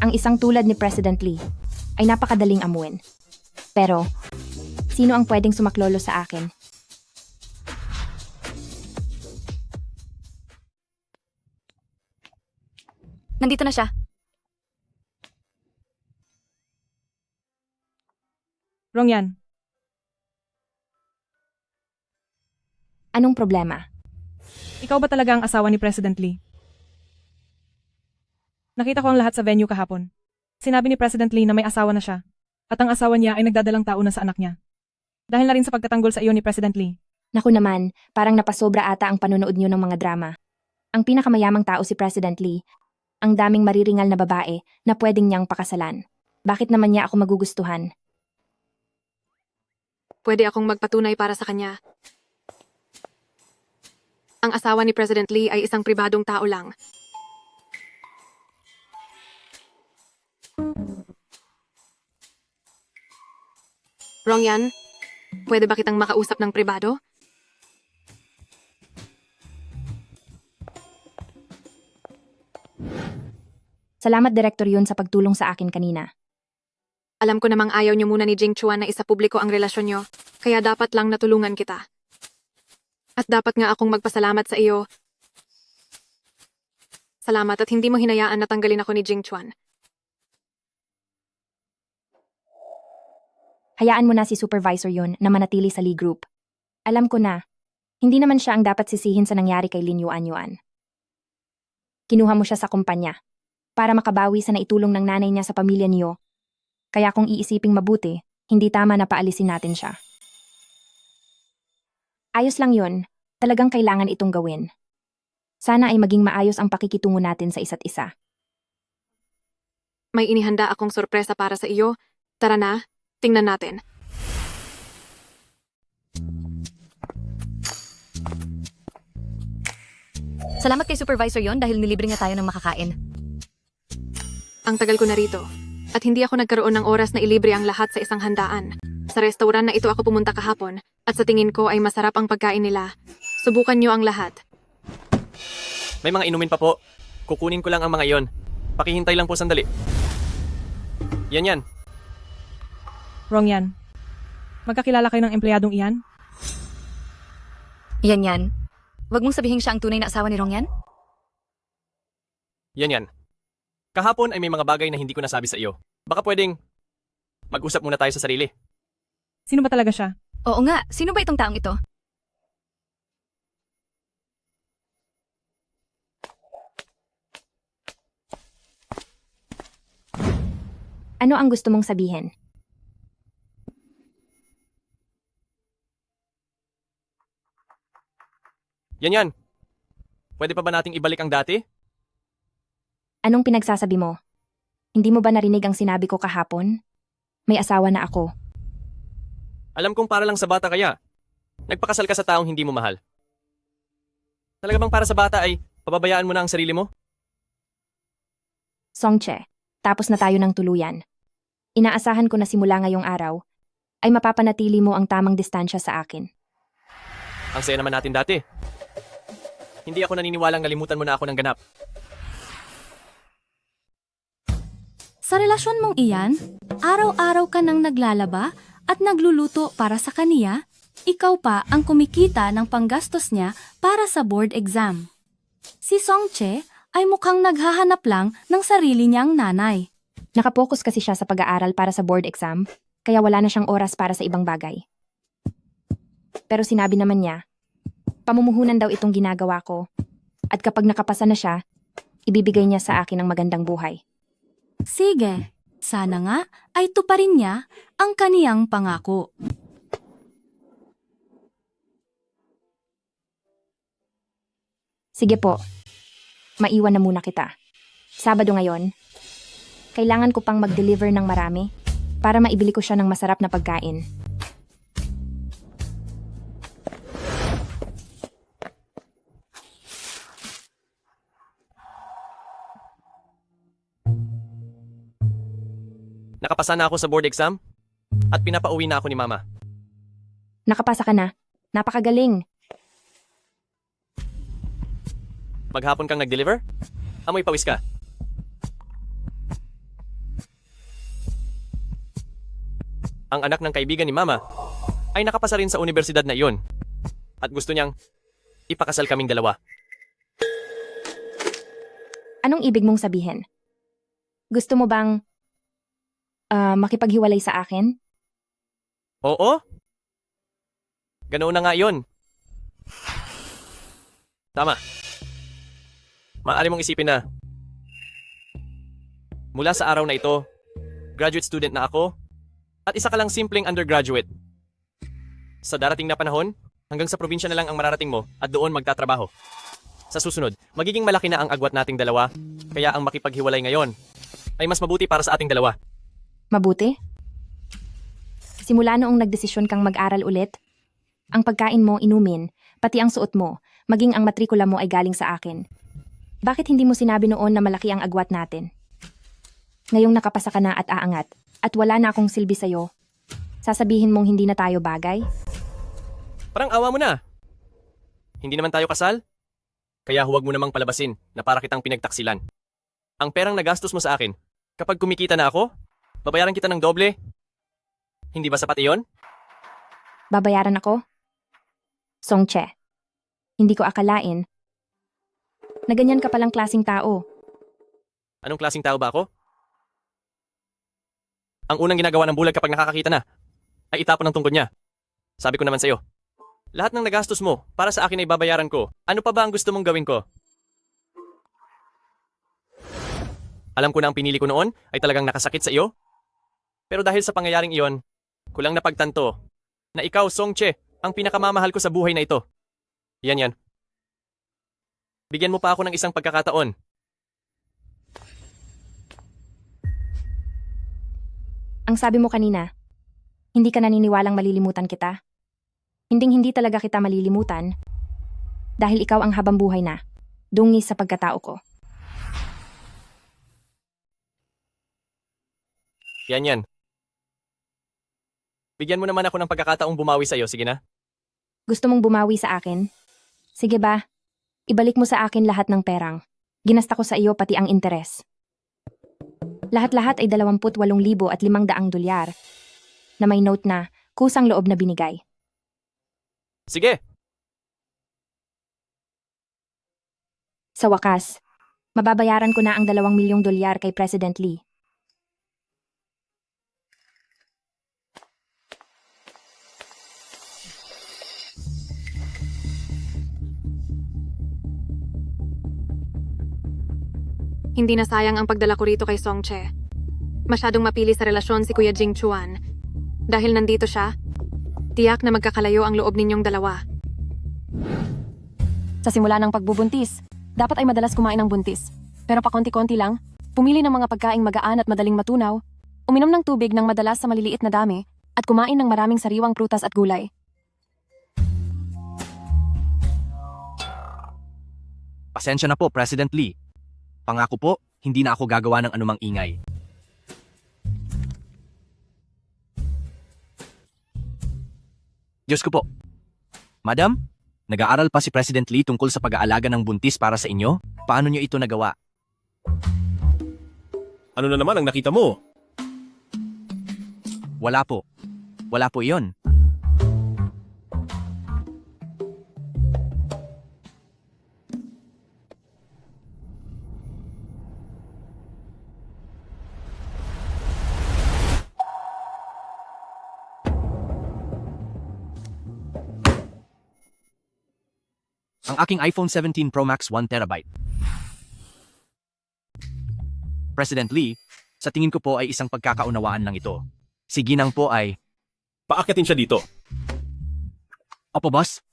Ang isang tulad ni President Lee ay napakadaling amuin. Pero, sino ang pwedeng sumaklolo sa akin? Nandito na siya. Rongyan, Anong problema? ikaw ba talaga ang asawa ni President Lee? Nakita ko ang lahat sa venue kahapon. Sinabi ni President Lee na may asawa na siya. At ang asawa niya ay nagdadalang tao na sa anak niya. Dahil na rin sa pagtatanggol sa iyo ni President Lee. Naku naman, parang napasobra ata ang panonood niyo ng mga drama. Ang pinakamayamang tao si President Lee. Ang daming mariringal na babae na pwedeng niyang pakasalan. Bakit naman niya ako magugustuhan? Pwede akong magpatunay para sa kanya. Ang asawa ni President Lee ay isang pribadong tao lang. Rongyan, pwede ba kitang makausap ng pribado? Salamat, Director Yun, sa pagtulong sa akin kanina. Alam ko namang ayaw niyo muna ni Jing Chuan na isa publiko ang relasyon niyo, kaya dapat lang natulungan kita. At dapat nga akong magpasalamat sa iyo. Salamat at hindi mo hinayaan na tanggalin ako ni Jing Chuan. Hayaan mo na si Supervisor Yun na manatili sa Lee Group. Alam ko na, hindi naman siya ang dapat sisihin sa nangyari kay Lin Yuan. Kinuha mo siya sa kumpanya para makabawi sa naitulong ng nanay niya sa pamilya niyo. Kaya kung iisiping mabuti, hindi tama na paalisin natin siya. Ayos lang yun, talagang kailangan itong gawin. Sana ay maging maayos ang pakikitungo natin sa isa't isa. May inihanda akong sorpresa para sa iyo. Tara na, tingnan natin. Salamat kay Supervisor yon dahil nilibre nga tayo ng makakain. Ang tagal ko na rito. At hindi ako nagkaroon ng oras na ilibre ang lahat sa isang handaan. Sa restaurant na ito ako pumunta kahapon, at sa tingin ko ay masarap ang pagkain nila. Subukan niyo ang lahat. May mga inumin pa po. Kukunin ko lang ang mga iyon. Pakihintay lang po sandali. Yan. Rongyan, magkakilala kayo ng empleyadong iyan? Yan. Wag mong sabihin siya ang tunay na asawa ni Rongyan? Yan. Kahapon ay may mga bagay na hindi ko nasabi sa iyo. Baka pwedeng mag-usap muna tayo sa sarili. Sino ba talaga siya? Oo nga, sino ba itong taong ito? Ano ang gusto mong sabihin? Yan. Pwede pa ba nating ibalik ang dati? Anong pinagsasabi mo? Hindi mo ba narinig ang sinabi ko kahapon? May asawa na ako. Alam kong para lang sa bata kaya. Nagpakasal ka sa taong hindi mo mahal. Talaga bang para sa bata ay pababayaan mo na ang sarili mo? Songche, tapos na tayo ng tuluyan. Inaasahan ko na simula ngayong araw, ay mapapanatili mo ang tamang distansya sa akin. Ang saya naman natin dati. Hindi ako naniniwalang nalimutan mo na ako ng ganap. Sa relasyon mong iyan, araw-araw ka nang naglalaba at nagluluto para sa kaniya, ikaw pa ang kumikita ng panggastos niya para sa board exam. Si Songche ay mukhang naghahanap lang ng sarili niyang nanay. Nakapokus kasi siya sa pag-aaral para sa board exam, kaya wala na siyang oras para sa ibang bagay. Pero sinabi naman niya, pamumuhunan daw itong ginagawa ko, at kapag nakapasa na siya, ibibigay niya sa akin ang magandang buhay. Sige, sana nga ay tuparin niya ang kaniyang pangako. Sige po, maiwan na muna kita. Sabado ngayon, kailangan ko pang mag-deliver ng marami para maibili ko siya ng masarap na pagkain. Nakapasa na ako sa board exam at pinapauwi na ako ni Mama. Nakapasa ka na. Napakagaling. Maghapon kang nag-deliver? Amoy pawis ka. Ang anak ng kaibigan ni Mama ay nakapasa rin sa universidad na iyon at gusto niyang ipakasal kaming dalawa. Anong ibig mong sabihin? Gusto mo bang makipaghiwalay sa akin? Oo? Ganoon na nga yun. Tama. Maaari mong isipin na mula sa araw na ito, graduate student na ako at isa ka lang simpleng undergraduate. Sa darating na panahon, hanggang sa probinsya na lang ang mararating mo at doon magtatrabaho. Sa susunod, magiging malaki na ang agwat nating dalawa, kaya ang makipaghiwalay ngayon ay mas mabuti para sa ating dalawa. Mabuti? Simula noong nagdesisyon kang mag-aral ulit, ang pagkain mo, inumin, pati ang suot mo, maging ang matrikula mo ay galing sa akin. Bakit hindi mo sinabi noon na malaki ang agwat natin? Ngayong nakapasa ka na at aangat, at wala na akong silbi sa'yo, Sasabihin mong hindi na tayo bagay? Parang awa mo na. Hindi naman tayo kasal? Kaya huwag mo namang palabasin na para kitang pinagtaksilan. Ang perang nagastos mo sa akin, kapag kumikita na ako, babayaran kita ng doble. Hindi ba sapat iyon? Babayaran ako? Songche, hindi ko akalain na ganyan ka palang klasing tao. Anong klaseng tao ba ako? Ang unang ginagawa ng bulag kapag nakakakita na, ay itapon ng tungkod niya. Sabi ko naman sa'yo, lahat ng nagastos mo para sa akin ay babayaran ko. Ano pa ba ang gusto mong gawin ko? Alam ko na ang pinili ko noon ay talagang nakasakit sa iyo. Pero dahil sa pangyayaring iyon, kulang napagtanto na ikaw, Songche, ang pinakamamahal ko sa buhay na ito. Yan. Bigyan mo pa ako ng isang pagkakataon. Ang sabi mo kanina, hindi ka naniniwalang malilimutan kita. Hinding-hindi talaga kita malilimutan dahil ikaw ang habang buhay na, dungis sa pagkatao ko. Yan. Bigyan mo naman ako ng pagkakataong bumawi sa'yo, sige na? Gusto mong bumawi sa akin? Sige ba, ibalik mo sa akin lahat ng perang. Ginasta ko sa iyo pati ang interes. Lahat-lahat ay 28,500 dolyar na may note na kusang loob na binigay. Sige! Sa wakas, mababayaran ko na ang 2 milyong dolyar kay President Lee. Hindi na sayang ang pagdala ko rito kay Songche. Masyadong mapili sa relasyon si Kuya Jing Chuan. Dahil nandito siya, tiyak na magkakalayo ang loob ninyong dalawa. Sa simula ng pagbubuntis, dapat ay madalas kumain ng buntis. Pero pakonti-konti lang, pumili ng mga pagkaing magaan at madaling matunaw, uminom ng tubig ng madalas sa maliliit na dami, at kumain ng maraming sariwang prutas at gulay. Pasensya na po, President Lee. Pangako po, hindi na ako gagawa ng anumang ingay. Diyos ko po. Madam, nag-aaral pa si President Lee tungkol sa pag-aalaga ng buntis para sa inyo? Paano niyo ito nagawa? Ano na naman ang nakita mo? Wala po. Wala po iyon. Ang aking iPhone 17 Pro Max 1TB. President Lee, sa tingin ko po ay isang pagkakaunawaan lang ito. Si Ginang po ay... Paakyatin siya dito. Opo, boss.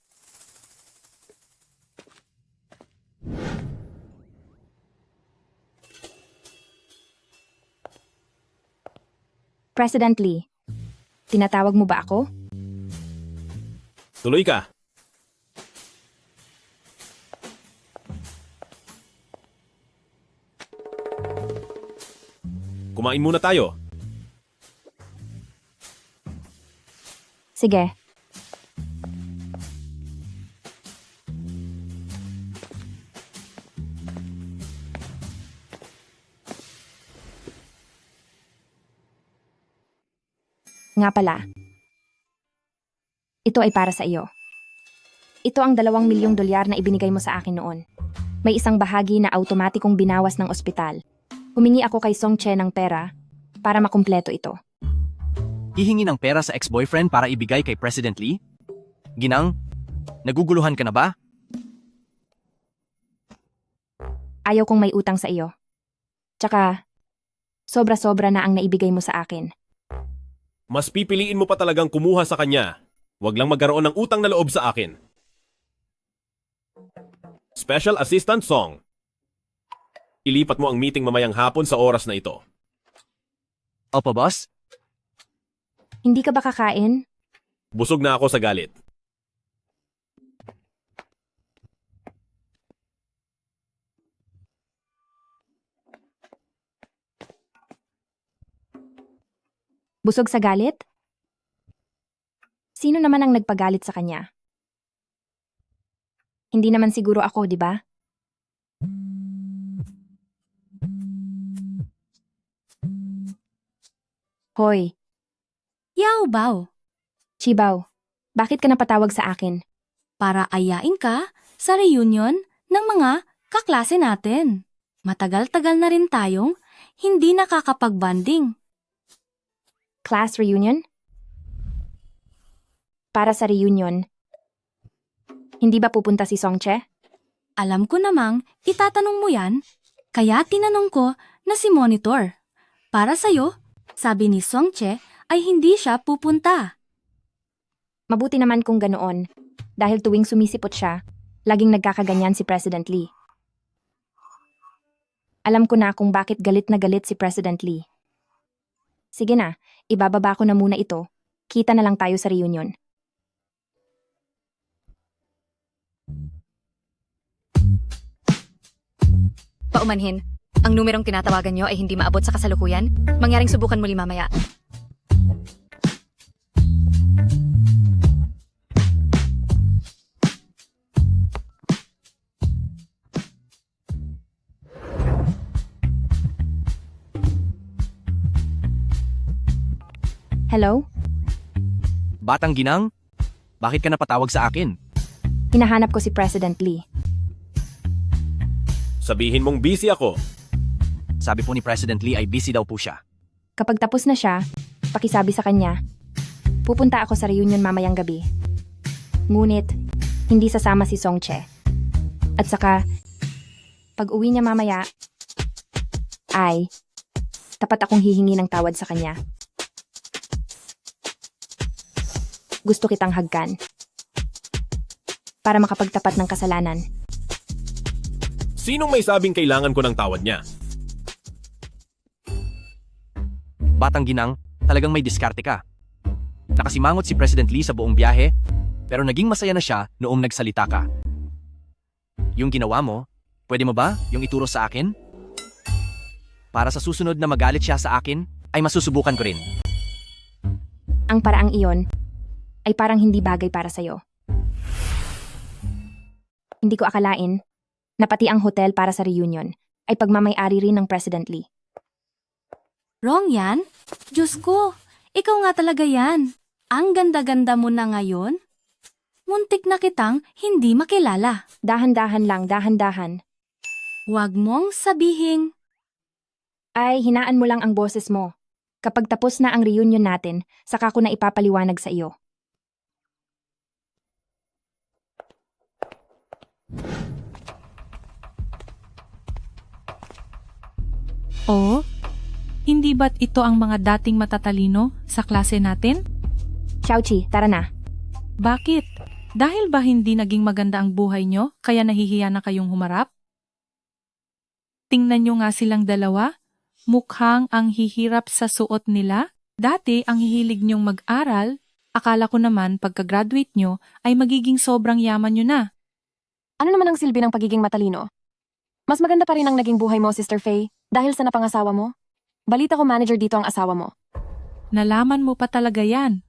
President Lee, tinatawag mo ba ako? Tuloy ka. Kumain muna tayo. Sige. Nga pala, ito ay para sa iyo. Ito ang 2 milyong dolyar na ibinigay mo sa akin noon. May isang bahagi na automatikong binawas ng ospital. Humingi ako kay Songche ng pera para makumpleto ito. Hihingi ng pera sa ex-boyfriend para ibigay kay President Lee? Ginang, naguguluhan ka na ba? Ayaw kong may utang sa iyo. Tsaka, sobra-sobra na ang naibigay mo sa akin. Mas pipiliin mo pa talagang kumuha sa kanya. Huwag lang magkaroon ng utang na loob sa akin. Special Assistant Song. Ilipat mo ang meeting mamayang hapon sa oras na ito. Opo, boss. Hindi ka ba kakain? Busog na ako sa galit. Busog sa galit? Sino naman ang nagpagalit sa kanya? Hindi naman siguro ako, di ba? Hoy, Yao Bao, Chibaw, bakit ka napatawag sa akin? para ayain ka sa reunion ng mga kaklase natin. Matagal-tagal na rin tayong hindi nakakapag-banding. Class reunion? Para sa reunion, hindi ba pupunta si Songche? Alam ko namang itatanong mo yan, kaya tinanong ko na si Monitor. Para sa'yo, sabi ni Songche ay hindi siya pupunta. Mabuti naman kung ganoon, dahil tuwing sumisipot siya, laging nagkakaganyan si President Lee. Alam ko na kung bakit galit na galit si President Lee. Sige na, ibababa ko na muna ito. Kita na lang tayo sa reunion. Paumanhin, ang numerong tinatawagan nyo ay hindi maabot sa kasalukuyan. Mangyaring subukan muli mamaya. Hello? Batang ginang, bakit ka napatawag sa akin? Hinahanap ko si President Lee. Sabihin mong busy ako. Sabi po ni President Lee ay busy daw po siya. Kapag tapos na siya, pakisabi sa kanya, pupunta ako sa reunion mamayang gabi. Ngunit, hindi sasama si Songche. At saka, pag uwi niya mamaya, ay, tapat akong hihingi ng tawad sa kanya. Gusto kitang hagkan. Para makapagtapat ng kasalanan. Sinong may sabing kailangan ko ng tawad niya? Batang ginang, talagang may diskarte ka. Nakasimangot si President Lee sa buong biyahe, pero naging masaya na siya noong nagsalita ka. Yung ginawa mo, pwede mo ba yung ituro sa akin? Para sa susunod na magalit siya sa akin, ay masusubukan ko rin. Ang paraang iyon ay parang hindi bagay para sa'yo. Hindi ko akalain na pati ang hotel para sa reunion ay pagmamay-ari rin ng President Lee. Wrong yan? Diyos ko, ikaw nga talaga yan. Ang ganda-ganda mo na ngayon. Muntik na kitang hindi makilala. Dahan-dahan lang, dahan-dahan. Huwag mong sabihing. Ay, hinaan mo lang ang boses mo. Kapag tapos na ang reunion natin, saka ko na ipapaliwanag sa iyo. Oo? Hindi ba't ito ang mga dating matatalino sa klase natin? Xiaoqi, tara na. Bakit? Dahil ba hindi naging maganda ang buhay nyo, kaya nahihiya na kayong humarap? Tingnan nyo nga silang dalawa. Mukhang ang hihirap sa suot nila. Dati ang hihilig nyong mag-aral. Akala ko naman pagka-graduate nyo ay magiging sobrang yaman nyo na. Ano naman ang silbi ng pagiging matalino? Mas maganda pa rin ang naging buhay mo, Sister Faye, dahil sa napangasawa mo. Balita ko manager dito ang asawa mo. Nalaman mo pa talaga yan.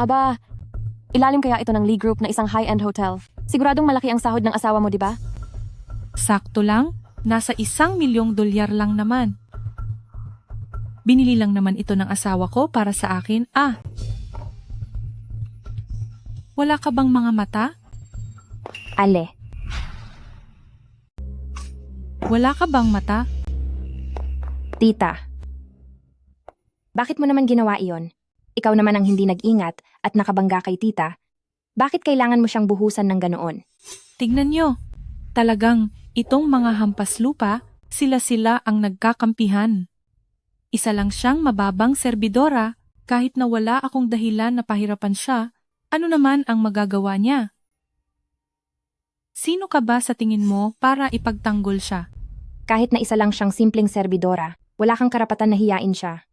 Aba, ilalim kaya ito ng Lee Group na isang high-end hotel. Siguradong malaki ang sahod ng asawa mo, di ba? Sakto lang, nasa $1 milyong lang naman. Binili lang naman ito ng asawa ko para sa akin. Wala ka bang mga mata? Ale. Wala ka bang mata? Tita. Bakit mo naman ginawa iyon? Ikaw naman ang hindi nag-ingat at nakabangga kay tita. Bakit kailangan mo siyang buhusan ng ganoon? Tignan nyo. Talagang itong mga hampas lupa, sila-sila ang nagkakampihan. Isa lang siyang mababang serbidora, kahit na wala akong dahilan na pahirapan siya, ano naman ang magagawa niya? Sino ka ba sa tingin mo para ipagtanggol siya? Kahit na isa lang siyang simpleng serbidora, wala kang karapatan na hiyain siya.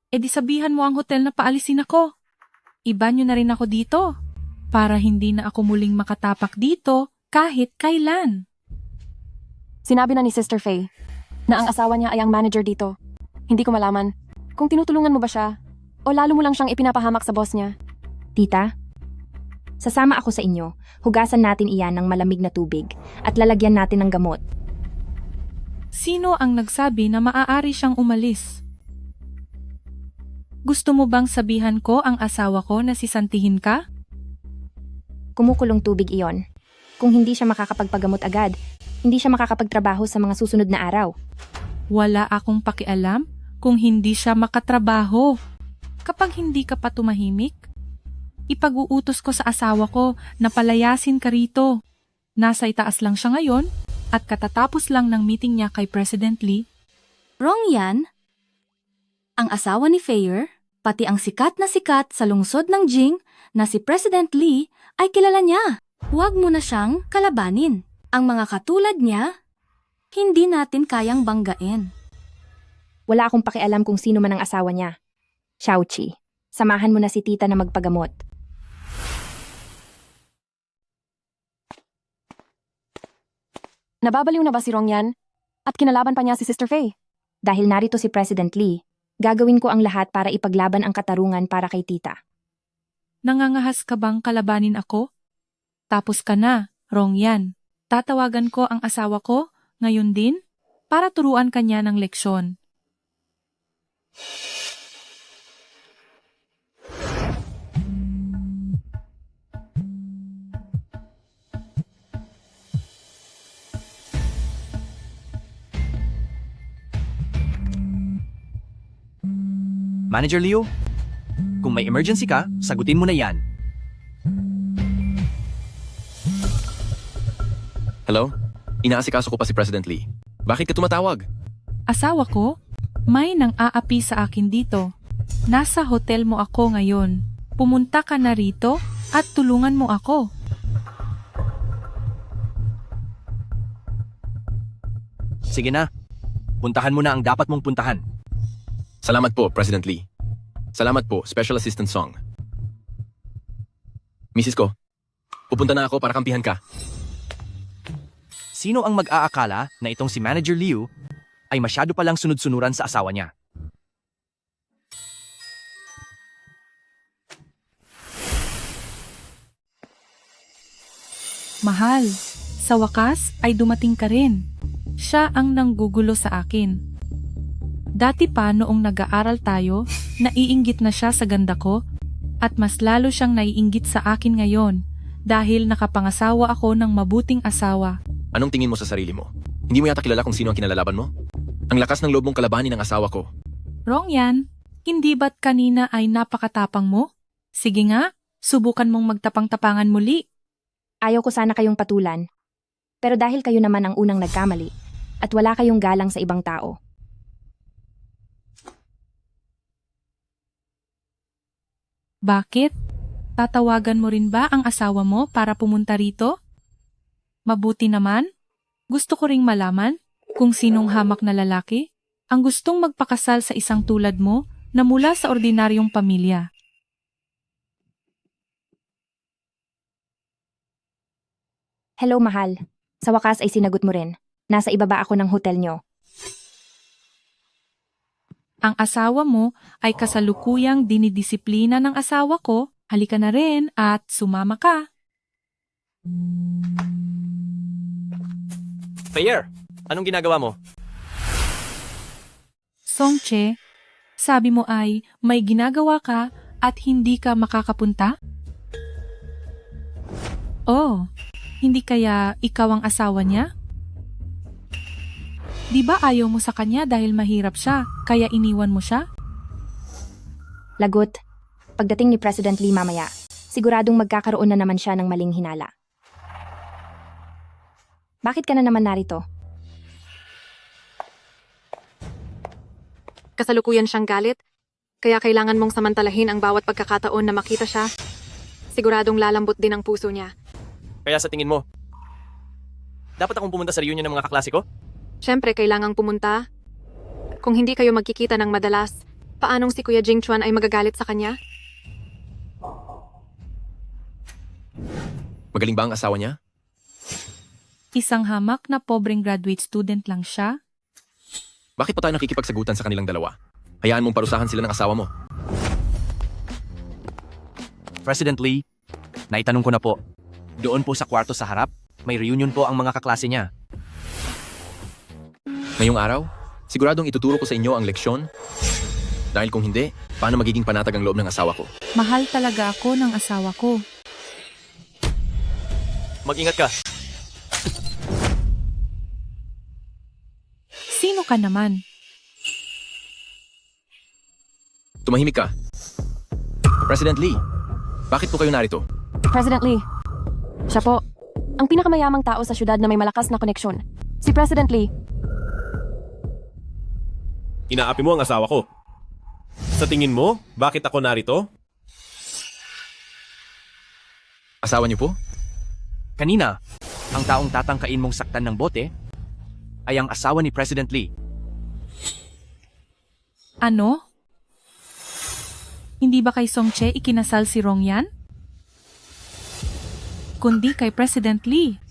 E di sabihan mo ang hotel na paalisin ako. Iba nyo na rin ako dito, para hindi na ako muling makatapak dito kahit kailan. Sinabi na ni Sister Faye na ang asawa niya ay ang manager dito. Hindi ko malaman kung tinutulungan mo ba siya o lalo mo lang siyang ipinapahamak sa boss niya. Tita, Sasama ako sa inyo. Hugasan natin iyan ng malamig na tubig at lalagyan natin ng gamot. Sino ang nagsabi na maaari siyang umalis? Gusto mo bang sabihan ko ang asawa ko na sisantihin ka? Kumukulong tubig iyon. Kung hindi siya makakapagpagamot agad, hindi siya makakapagtrabaho sa mga susunod na araw. Wala akong pakialam kung hindi siya makatrabaho. Kapag hindi ka pa tumahimik, ipag-uutos ko sa asawa ko na palayasin ka rito. Nasa itaas lang siya ngayon at katatapos lang ng meeting niya kay President Lee. Wrong yan. Ang asawa ni Fayer, pati ang sikat sa lungsod ng Jing na si President Lee ay kilala niya. Huwag mo na siyang kalabanin. Ang mga katulad niya, hindi natin kayang banggain. Wala akong pakialam kung sino man ang asawa niya. Xiaoqi, samahan mo na si tita na magpagamot. Nababaliw na ba si Rongyan? At kinalaban pa niya si Sister Faye? Dahil narito si President Lee, gagawin ko ang lahat para ipaglaban ang katarungan para kay tita. Nangangahas ka bang kalabanin ako? Tapos ka na, Rongyan. Tatawagan ko ang asawa ko ngayon din para turuan kanya ng leksyon. Manager Leo, kung may emergency ka, sagutin mo na yan. Hello? Inaasikaso ko pa si President Lee. Bakit ka tumatawag? Asawa ko, may nang aapi sa akin dito. Nasa hotel mo ako ngayon. Pumunta ka na rito at tulungan mo ako. Sige na, puntahan mo na ang dapat mong puntahan. Salamat po, President Lee. Salamat po, Special Assistant Song. Mrs. ko, pupunta na ako para kampihan ka. Sino ang mag-aakala na itong si Manager Liu ay masyado palang sunod-sunuran sa asawa niya? Mahal, sa wakas ay dumating ka rin. Siya ang nanggugulo sa akin. Dati pa noong nag-aaral tayo, naiinggit na siya sa ganda ko at mas lalo siyang naiinggit sa akin ngayon dahil nakapangasawa ako ng mabuting asawa. Anong tingin mo sa sarili mo? Hindi mo yata kilala kung sino ang kinalalaban mo? Ang lakas ng loob mong kalabanin ng asawa ko. Wrong yan. Hindi ba't kanina ay napakatapang mo? Sige nga, subukan mong magtapang-tapangan muli. Ayaw ko sana kayong patulan. Pero dahil kayo naman ang unang nagkamali at wala kayong galang sa ibang tao. Bakit? Tatawagan mo rin ba ang asawa mo para pumunta rito? Mabuti naman. Gusto ko ring malaman kung sinong hamak na lalaki ang gustong magpakasal sa isang tulad mo na mula sa ordinaryong pamilya. Hello, mahal. Sa wakas ay sinagot mo rin. Nasa ibaba ako ng hotel nyo. Ang asawa mo ay kasalukuyang dinidisiplina ng asawa ko. Halika na rin at sumama ka. Fayer, anong ginagawa mo? Songche, sabi mo ay may ginagawa ka at hindi ka makakapunta? Oh, hindi kaya ikaw ang asawa niya? Di ba ayaw mo sa kanya dahil mahirap siya, kaya iniwan mo siya? Lagot, pagdating ni President Lee mamaya, siguradong magkakaroon na naman siya ng maling hinala. Bakit ka na naman narito? Kasalukuyan siyang galit, kaya kailangan mong samantalahin ang bawat pagkakataon na makita siya. Siguradong lalambot din ang puso niya. Kaya sa tingin mo, dapat akong pumunta sa reunion ng mga kaklase ko? Siyempre, kailangang pumunta. Kung hindi kayo magkikita ng madalas, paanong si Kuya Jing Chuan ay magagalit sa kanya? Magaling ba ang asawa niya? Isang hamak na pobreng graduate student lang siya. Bakit pa tayo nakikipagsagutan sa kanilang dalawa? Hayaan mong parusahan sila ng asawa mo. President Lee, Naitanong ko na po. Doon po sa kwarto sa harap, may reunion po ang mga kaklase niya. Ngayong araw, siguradong ituturo ko sa inyo ang leksyon. Dahil kung hindi, paano magiging panatag ang loob ng asawa ko? Mahal talaga ako ng asawa ko. Mag-ingat ka. Sino ka naman? Tumahimik ka. President Lee, bakit po kayo narito? President Lee. Siya po, ang pinakamayamang tao sa syudad na may malakas na koneksyon. Si President Lee. Inaapi mo ang asawa ko. Sa tingin mo, bakit ako narito? Asawa niyo po? Kanina, ang taong tatangkain mong saktan ng bote ay ang asawa ni President Lee. Ano? Hindi ba kay Song Che ikinasal si Rong Yan? Kundi kay President Lee.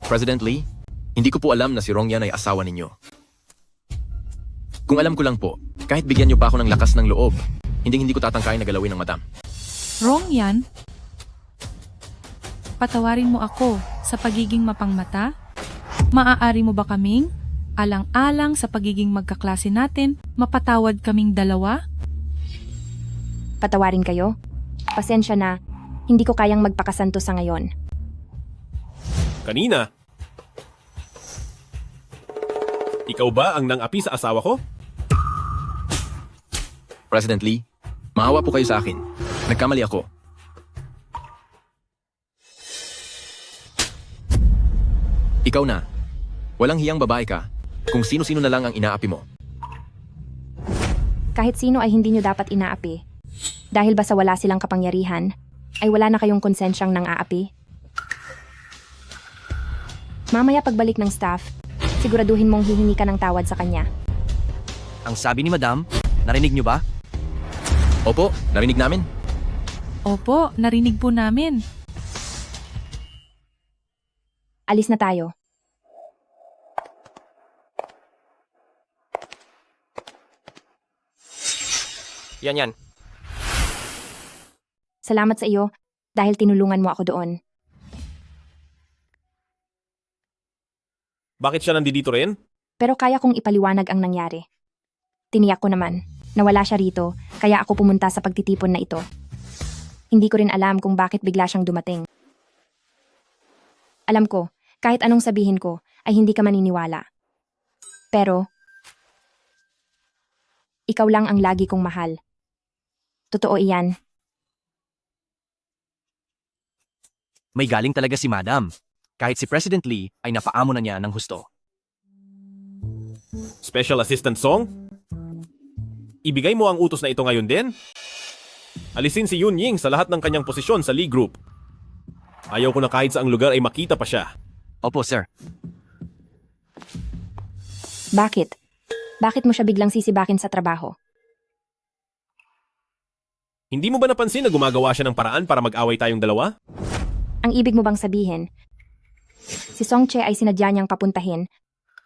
President Lee, hindi ko po alam na si Rong Yan ay asawa ninyo. Kung alam ko lang po, kahit bigyan niyo pa ako ng lakas ng loob, hindi ko tatangkayin na galawin ng madam. Rong Yan? Patawarin mo ako sa pagiging mapangmata? Maaari mo ba kaming, alang-alang sa pagiging magkaklase natin, mapatawad kaming dalawa? Patawarin kayo? Pasensya na, hindi ko kayang magpakasanto sa ngayon. Kanina. Ikaw ba ang nang-api sa asawa ko? President Lee, maawa po kayo sa akin. Nagkamali ako. Ikaw na. Walang hiyang babae ka kung sino-sino na lang ang inaapi mo. Kahit sino ay hindi nyo dapat inaapi. Dahil ba sa wala silang kapangyarihan, ay wala na kayong konsensyang nang aapi? Mamaya pagbalik ng staff, siguraduhin mong hihingi ka ng tawad sa kanya. Ang sabi ni Madam, narinig niyo ba? Opo, narinig namin. Opo, narinig po namin. Alis na tayo. Yan. Salamat sa iyo dahil tinulungan mo ako doon. Bakit siya nandito rin? Pero kaya kong ipaliwanag ang nangyari. Tiniyak ko naman na wala siya rito, kaya ako pumunta sa pagtitipon na ito. Hindi ko rin alam kung bakit bigla siyang dumating. Alam ko, kahit anong sabihin ko, ay hindi ka maniniwala. Pero, ikaw lang ang lagi kong mahal. Totoo iyan. May galing talaga si Madam. Kahit si President Lee ay napaamo na niya ng husto. Special Assistant Song? Ibigay mo ang utos na ito ngayon din? Alisin si Yun Ying sa lahat ng kanyang posisyon sa Lee Group. Ayaw ko na kahit sa ang lugar ay makita pa siya. Opo, sir. Bakit? Bakit mo siya biglang sisibakin sa trabaho? Hindi mo ba napansin na gumagawa siya ng paraan para mag-away tayong dalawa? Ang ibig mo bang sabihin, si Song Che ay sinadya niyang papuntahin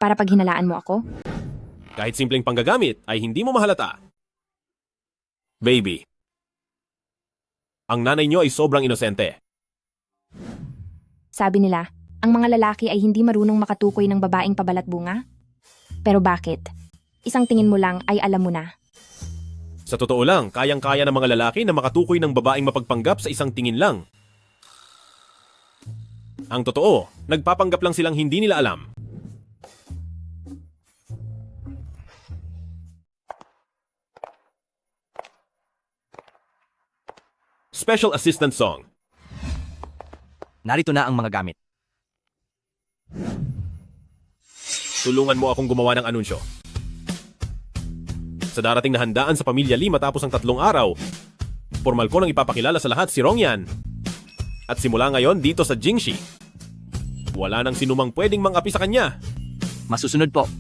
para paghinalaan mo ako? Kahit simpleng panggagamit ay hindi mo mahalata. Baby, ang nanay niyo ay sobrang inosente. Sabi nila, ang mga lalaki ay hindi marunong makatukoy ng babaeng pabalat bunga? Pero bakit? Isang tingin mo lang ay alam mo na. Sa totoo lang, kayang-kaya ng mga lalaki na makatukoy ng babaeng mapagpanggap sa isang tingin lang. Ang totoo, nagpapanggap lang silang hindi nila alam. Special Assistant Song. Narito na ang mga gamit. Tulungan mo akong gumawa ng anunsyo. Sa darating na handaan sa Pamilya Lee matapos ang 3 araw, formal ko nang ipapakilala sa lahat si Rong Yan. At simula ngayon dito sa Jingxi, wala nang sinumang pwedeng mang-api sa kanya. Masusunod po.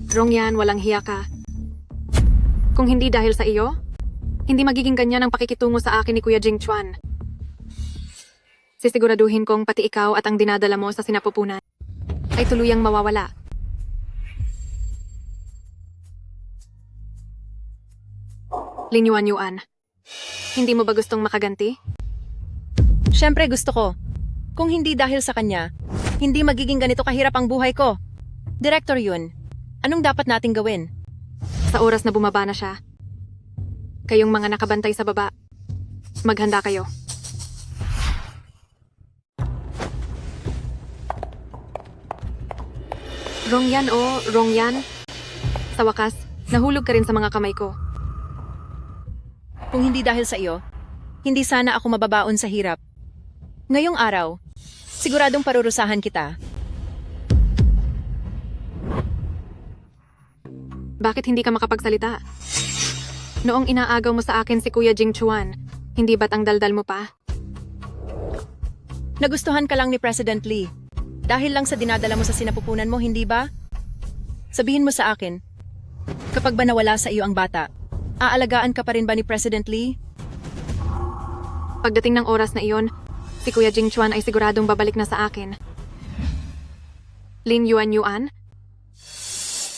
Rong Yan, walang hiya ka. Kung hindi dahil sa iyo, hindi magiging ganyan ang pakikitungo sa akin ni Kuya Jing Chuan. Sisiguraduhin kong pati ikaw at ang dinadala mo sa sinapupunan ay tuluyang mawawala. Lin Yuan, hindi mo ba gustong makaganti? Siyempre gusto ko. Kung hindi dahil sa kanya, hindi magiging ganito kahirap ang buhay ko. Director Yun, anong dapat nating gawin? Sa oras na bumaba na siya, kayong mga nakabantay sa baba, maghanda kayo. Rongyan. Sa wakas, nahulog ka rin sa mga kamay ko. Kung hindi dahil sa iyo, hindi sana ako mababaon sa hirap. Ngayong araw, siguradong parurusahan kita. Bakit hindi ka makapagsalita? Noong inaagaw mo sa akin si Kuya Jing Chuan, hindi ba't ang daldal mo pa? Nagustuhan ka lang ni President Lee. Dahil lang sa dinadala mo sa sinapupunan mo, hindi ba? Sabihin mo sa akin, kapag ba nawala sa iyo ang bata, aalagaan ka pa rin ba ni President Lee? Pagdating ng oras na iyon, si Kuya Jing Chuan ay siguradong babalik na sa akin. Lin Yuan,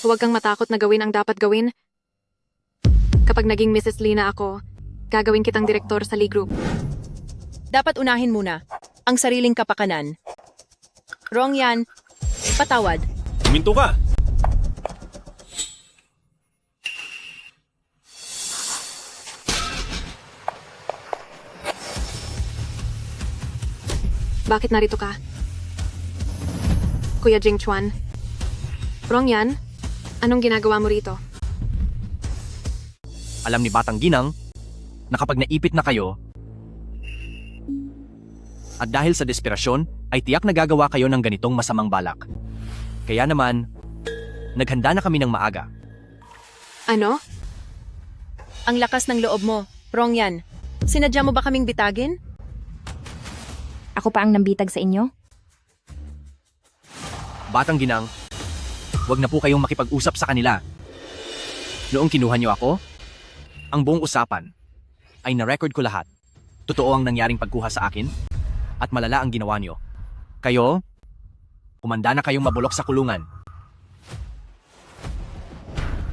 huwag kang matakot na gawin ang dapat gawin. Kapag naging Mrs. Lee na ako, gagawin kitang direktor sa Lee Group. Dapat unahin muna ang sariling kapakanan. Rongyan, patawad. Huminto ka! Bakit narito ka? Kuya Jing Chuan. Rongyan, anong ginagawa mo rito? Alam ni Batang Ginang na kapag naipit na kayo, at dahil sa desperasyon, ay tiyak na gagawa kayo ng ganitong masamang balak. Kaya naman, naghanda na kami ng maaga. Ano? Ang lakas ng loob mo, Rongyan. Sinadya mo ba kaming bitagin? Ako pa ang nambitag sa inyo? Batang Ginang, huwag na po kayong makipag-usap sa kanila. Noong kinuha niyo ako, ang buong usapan ay na-record ko lahat. Totoo ang nangyaring pagkuha sa akin at malala ang ginawa niyo. Kayo, kumanda na kayong mabulok sa kulungan.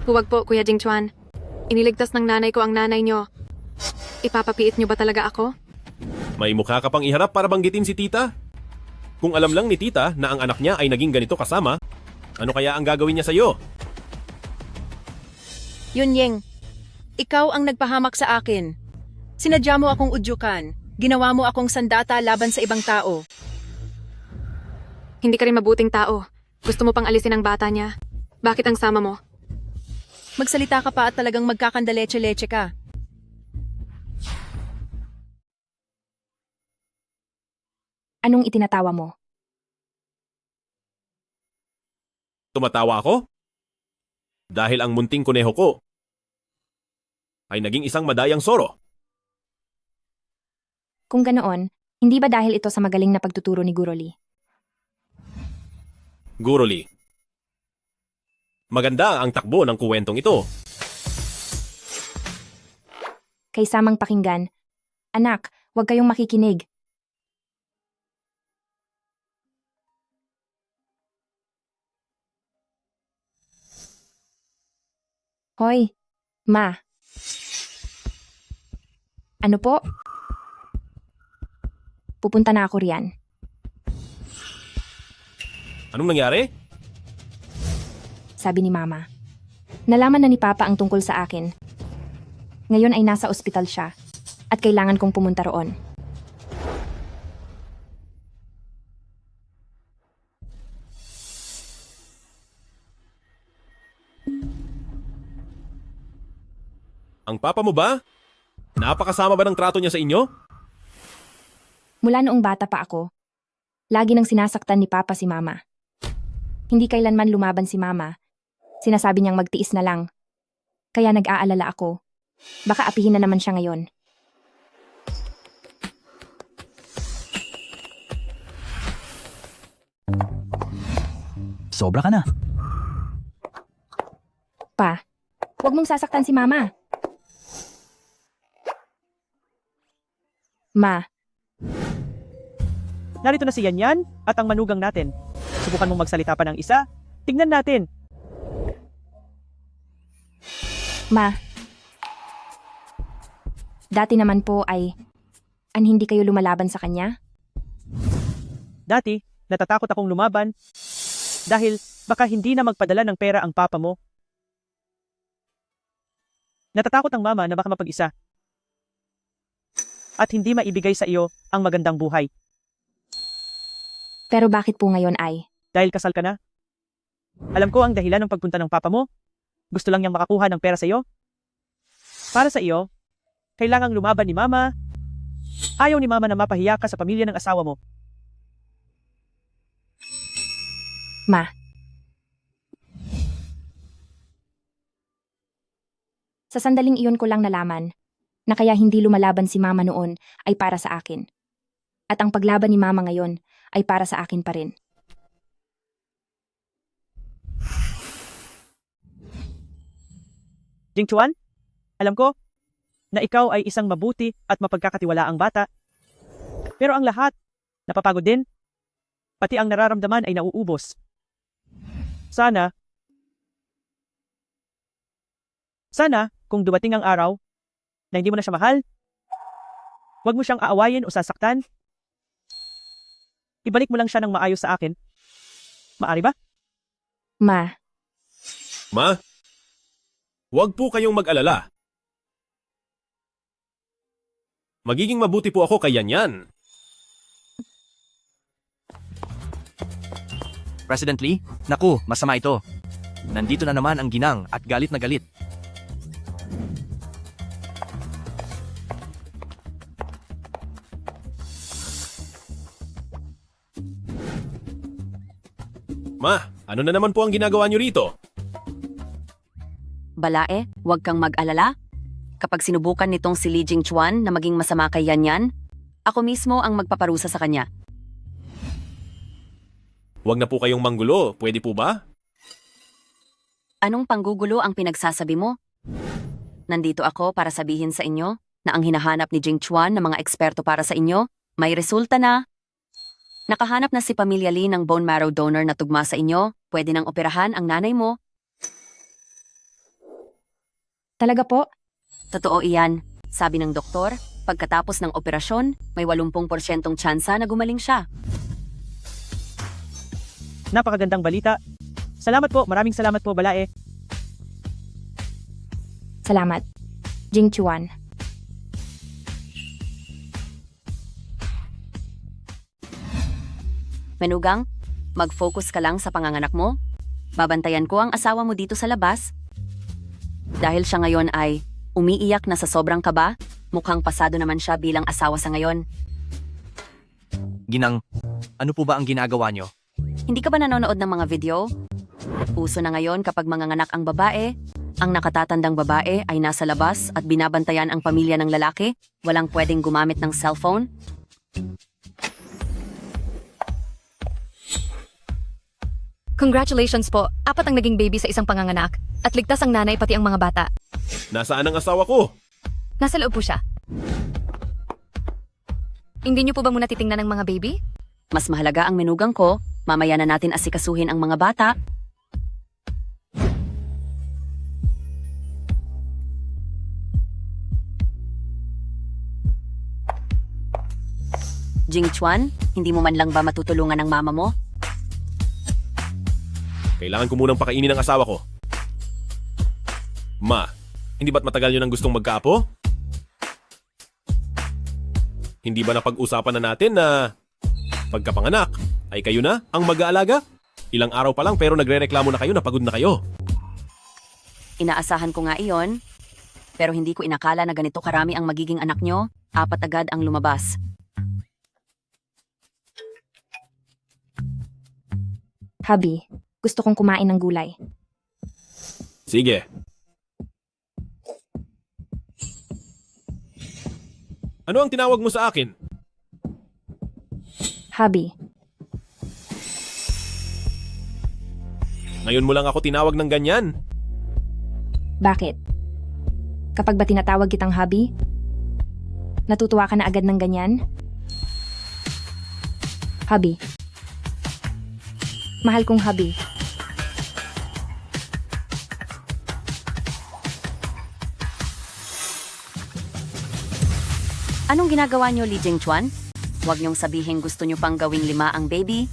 Huwag po, Kuya Jing Chuan. Iniligtas ng nanay ko ang nanay niyo. Ipapapiit niyo ba talaga ako? May mukha ka pang iharap para banggitin si tita? Kung alam lang ni tita na ang anak niya ay naging ganito kasama, ano kaya ang gagawin niya sa'yo? Yunying, ikaw ang nagpahamak sa akin. Sinadya mo akong udyukan. Ginawa mo akong sandata laban sa ibang tao. Hindi ka rin mabuting tao. Gusto mo pang alisin ang bata niya. Bakit ang sama mo? Magsalita ka pa at talagang magkakandaleche-leche ka. Anong itinatawa mo? Tumatawa ako? Dahil ang munting kuneho ko ay naging isang madayang soro. Kung ganoon, hindi ba dahil ito sa magaling na pagtuturo ni Guro Lee? Guro Lee, maganda ang takbo ng kuwentong ito. Kaysa mang pakinggan, anak, huwag kayong makikinig. Hoy, ma. Ano po? Pupunta na ako riyan. Anong nangyari? Sabi ni Mama. Nalaman na ni Papa ang tungkol sa akin. Ngayon ay nasa ospital siya at kailangan kong pumunta roon. Ang papa mo ba? Napakasama ba ng trato niya sa inyo? Mula noong bata pa ako, lagi nang sinasaktan ni Papa si Mama. Hindi kailanman lumaban si Mama. Sinasabi niyang magtiis na lang. Kaya nag-aalala ako. Baka apihin na naman siya ngayon. Sobra ka na. Pa, huwag mong sasaktan si Mama. Ma, Narito na si Yanyan at ang manugang natin. Subukan mong magsalita pa ng isa. Tignan natin. Ma, dati naman po ay hindi kayo lumalaban sa kanya? Dati, natatakot akong lumaban dahil baka hindi na magpadala ng pera ang papa mo. Natatakot ang mama na baka mapag-isa at hindi maibigay sa iyo ang magandang buhay. Pero bakit po ngayon ay? Dahil kasal ka na. Alam ko ang dahilan ng pagpunta ng papa mo. Gusto lang niyang makakuha ng pera sa iyo. Para sa iyo, kailangang lumaban ni mama. Ayaw ni mama na mapahiya ka sa pamilya ng asawa mo. Ma. Sa sandaling iyon ko lang nalaman na kaya hindi lumalaban si mama noon ay para sa akin. At ang paglaban ni mama ngayon ay para sa akin pa rin. Jingchuan, alam ko na ikaw ay isang mabuti at mapagkakatiwalaang bata. Pero ang lahat, napapagod din. Pati ang nararamdaman ay nauubos. Sana, kung dumating ang araw na hindi mo na siya mahal, huwag mo siyang aawayin o sasaktan. Ibalik mo lang siya ng maayos sa akin. Maari ba? Ma. Ma? Huwag po kayong mag-alala. Magiging mabuti po ako kay Yan. President Lee, naku, masama ito. Nandito na naman ang ginang at galit na galit. Ma, ano na naman po ang ginagawa niyo rito? Balae, huwag kang mag-alala. Kapag sinubukan nitong si Li Jingchuan na maging masama kay Yan, ako mismo ang magpaparusa sa kanya. Huwag na po kayong manggulo, pwede po ba? Anong panggugulo ang pinagsasabi mo? Nandito ako para sabihin sa inyo na ang hinahanap ni Jingchuan na mga eksperto para sa inyo, may resulta na. Nakahanap na si Pamilya Lee ng bone marrow donor na tugma sa inyo, pwede nang operahan ang nanay mo. Talaga po? Totoo iyan. Sabi ng doktor, pagkatapos ng operasyon, may 80% tsansa na gumaling siya. Napakagandang balita. Salamat po, maraming salamat po, Balae. Salamat. Jingchuan. Menugang, mag-focus ka lang sa panganganak mo. Babantayan ko ang asawa mo dito sa labas. Dahil siya ngayon ay umiiyak na sa sobrang kaba, mukhang pasado naman siya bilang asawa sa ngayon. Ginang, ano po ba ang ginagawa niyo? Hindi ka ba nanonood ng mga video? Uso na ngayon kapag manganganak ang babae, ang nakatatandang babae ay nasa labas at binabantayan ang pamilya ng lalaki, walang pwedeng gumamit ng cellphone. Congratulations po, 4 ang naging baby sa isang panganganak at ligtas ang nanay pati ang mga bata. Nasaan ang asawa ko? Nasa loob po siya. Hindi niyo po ba muna titingnan ng mga baby? Mas mahalaga ang menugang ko, mamaya na natin asikasuhin ang mga bata. Jingchuan, hindi mo man lang ba matutulungan ng mama mo? Kailangan ko munang pakainin ang asawa ko. Ma, hindi ba't matagal nyo nang gustong magkaapo? Hindi ba napag-usapan na natin na pagkapanganak ay kayo na ang mag-aalaga? Ilang araw pa lang pero nagre-reklamo na kayo na pagod na kayo. Inaasahan ko nga iyon, pero hindi ko inakala na ganito karami ang magiging anak nyo, 4 agad ang lumabas. Habi, gusto kong kumain ng gulay. Sige. Ano ang tinawag mo sa akin? Habi, Ngayon mo lang ako tinawag ng ganyan. bakit? Kapag ba tinatawag kitang Habi, natutuwa ka na agad ng ganyan? Habi, Mahal kong hubby. Anong ginagawa niyo, Li Jingchuan? Huwag niyong sabihin gusto niyo pang gawing 5 ang baby.